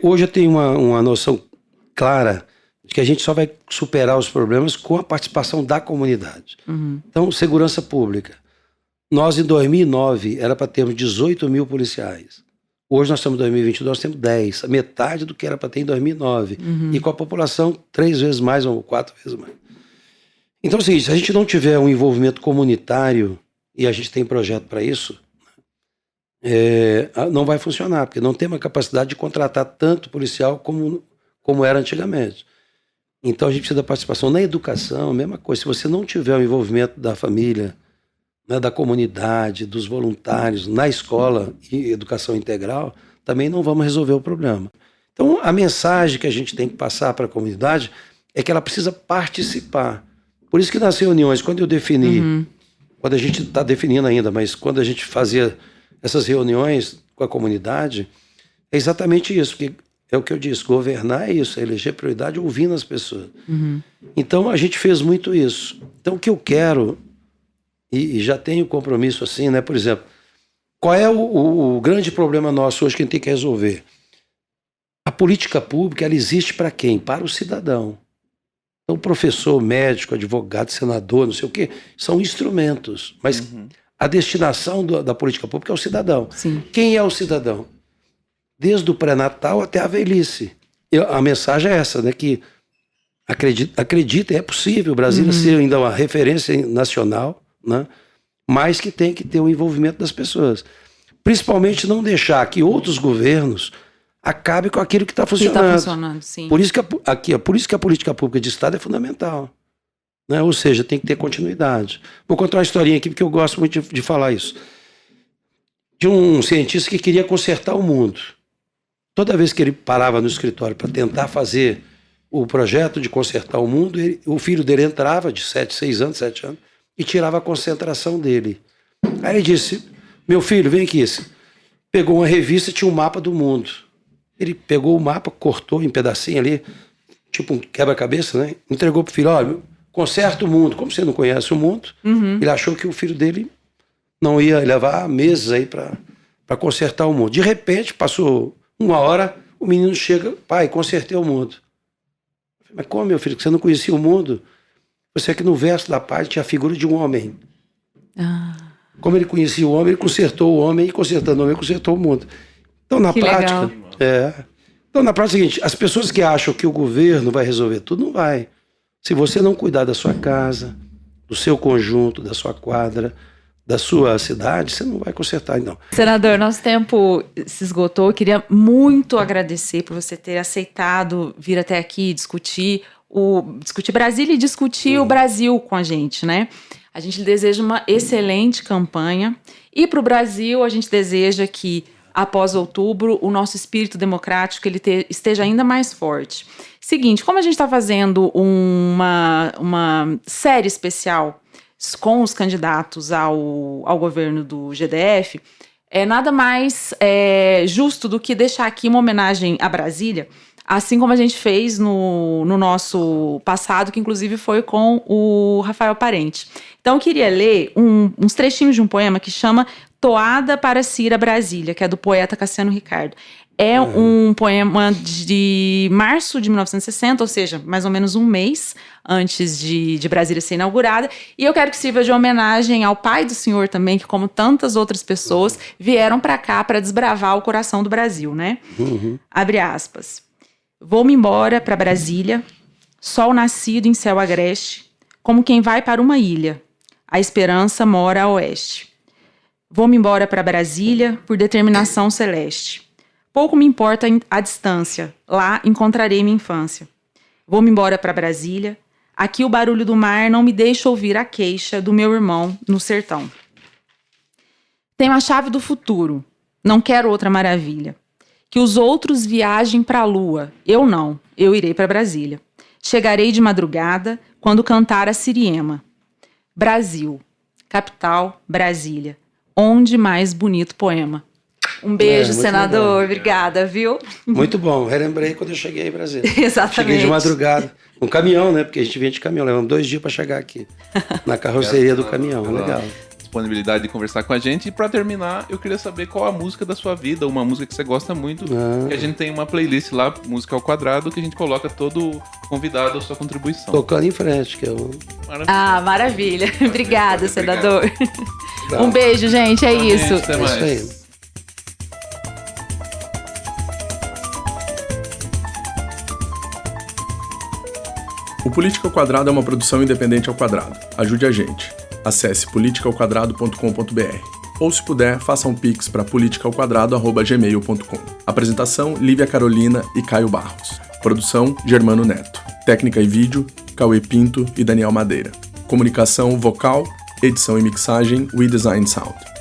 Hoje eu tenho uma noção clara de que a gente só vai superar os problemas com a participação da comunidade. Então, segurança pública. Nós, em 2009, era para termos 18 mil policiais. Hoje nós estamos em 2022, nós temos 10. A metade do que era para ter em 2009. E com a população 3 vezes mais ou 4 vezes mais. Então é o seguinte, se a gente não tiver um envolvimento comunitário, e a gente tem projeto para isso, não vai funcionar, porque não tem uma capacidade de contratar tanto policial como era antigamente. Então a gente precisa da participação na educação, a mesma coisa. Se você não tiver o envolvimento da família, né, da comunidade, dos voluntários, na escola e educação integral, também não vamos resolver o problema. Então a mensagem que a gente tem que passar para a comunidade é que ela precisa participar. Por isso que nas reuniões, quando eu defini, quando a gente está definindo ainda, mas quando a gente fazia essas reuniões com a comunidade, é exatamente isso, porque é o que eu disse, governar é isso, é eleger prioridade ouvindo as pessoas. Então a gente fez muito isso. Então o que eu quero, e já tenho compromisso assim, né? Por exemplo, qual é o grande problema nosso hoje que a gente tem que resolver? A política pública, ela existe para quem? Para o cidadão. Então, professor, médico, advogado, senador, não sei o quê, são instrumentos. Mas a destinação da política pública é o cidadão. Sim. Quem é o cidadão? Desde o pré-natal até a velhice. A mensagem é essa, né? Que acreditem, é possível o Brasil ser ainda uma referência nacional, né? Mas que tem que ter o envolvimento das pessoas. Principalmente não deixar que outros governos acabem com aquilo que está funcionando. Que está funcionando, sim. Por isso que a política pública de Estado é fundamental. Né? Ou seja, tem que ter continuidade. Vou contar uma historinha aqui, porque eu gosto muito de falar isso. De um cientista que queria consertar o mundo. Toda vez que ele parava no escritório para tentar fazer o projeto de consertar o mundo, o filho dele entrava de 7 anos, e tirava a concentração dele. Aí ele disse, meu filho, vem aqui. Pegou uma revista e tinha um mapa do mundo. Ele pegou o mapa, cortou em pedacinho ali, tipo um quebra-cabeça, né? Entregou pro filho, olha, conserta o mundo. Como você não conhece o mundo, ele achou que o filho dele não ia levar meses aí para consertar o mundo. De repente, passou 1 hora, o menino chega, pai, consertei o mundo. Mas como, meu filho, que você não conhecia o mundo? Você é que no verso da parte tinha a figura de um homem. Como ele conhecia o homem, ele consertou o homem, e consertando o homem, consertou o mundo. Então, na prática... Então, na prática é o seguinte, as pessoas que acham que o governo vai resolver tudo, não vai. Se você não cuidar da sua casa, do seu conjunto, da sua quadra, da sua cidade, você não vai consertar, não. Senador, nosso tempo se esgotou. Eu queria muito agradecer por você ter aceitado vir até aqui discutir Brasília e discutir o Brasil com a gente, né? A gente deseja uma excelente campanha e para o Brasil a gente deseja que, após outubro, o nosso espírito democrático esteja ainda mais forte. Seguinte, como a gente está fazendo uma série especial com os candidatos ao governo do GDF, é nada mais justo do que deixar aqui uma homenagem a Brasília, assim como a gente fez no nosso passado, que inclusive foi com o Rafael Parente. Então eu queria ler uns trechinhos de um poema que chama Toada para Cira Brasília, que é do poeta Cassiano Ricardo. É um poema de março de 1960, ou seja, mais ou menos um mês antes de Brasília ser inaugurada. E eu quero que sirva de homenagem ao pai do senhor também, que, como tantas outras pessoas, vieram para cá para desbravar o coração do Brasil, né? Abre aspas. Vou-me embora para Brasília, sol nascido em céu agreste, como quem vai para uma ilha. A esperança mora a oeste. Vou-me embora para Brasília por determinação celeste. Pouco me importa a distância, lá encontrarei minha infância. Vou-me embora para Brasília, aqui o barulho do mar não me deixa ouvir a queixa do meu irmão no sertão. Tenho a chave do futuro, não quero outra maravilha. Que os outros viajem para a lua, eu não, eu irei para Brasília. Chegarei de madrugada quando cantar a siriema. Brasil, capital, Brasília. Onde mais bonito poema. Um beijo, senador. Legal. Obrigada, viu? Muito bom. Relembrei quando eu cheguei em Brasília. Exatamente. Cheguei de madrugada. Um caminhão, né? Porque a gente vinha de caminhão. Levamos 2 dias para chegar aqui. Na carroceria do caminhão. Legal. Disponibilidade de conversar com a gente. E pra terminar, eu queria saber qual a música da sua vida, uma música que você gosta muito. Que a gente tem uma playlist lá, Música ao Quadrado, que a gente coloca todo convidado a sua contribuição. Tocando em frente, que eu... Maravilha. Maravilha. Obrigada, senador. Obrigado. Um beijo, gente. É isso. Até mais. É isso aí. O Política ao Quadrado é uma produção independente ao quadrado. Ajude a gente. Acesse politicaoquadrado.com.br. Ou, se puder, faça um pix para politicaoquadrado@gmail.com. Apresentação, Lívia Carolina e Caio Barros. Produção, Germano Neto. Técnica e vídeo, Cauê Pinto e Daniel Madeira. Comunicação vocal, edição e mixagem, We Design Sound.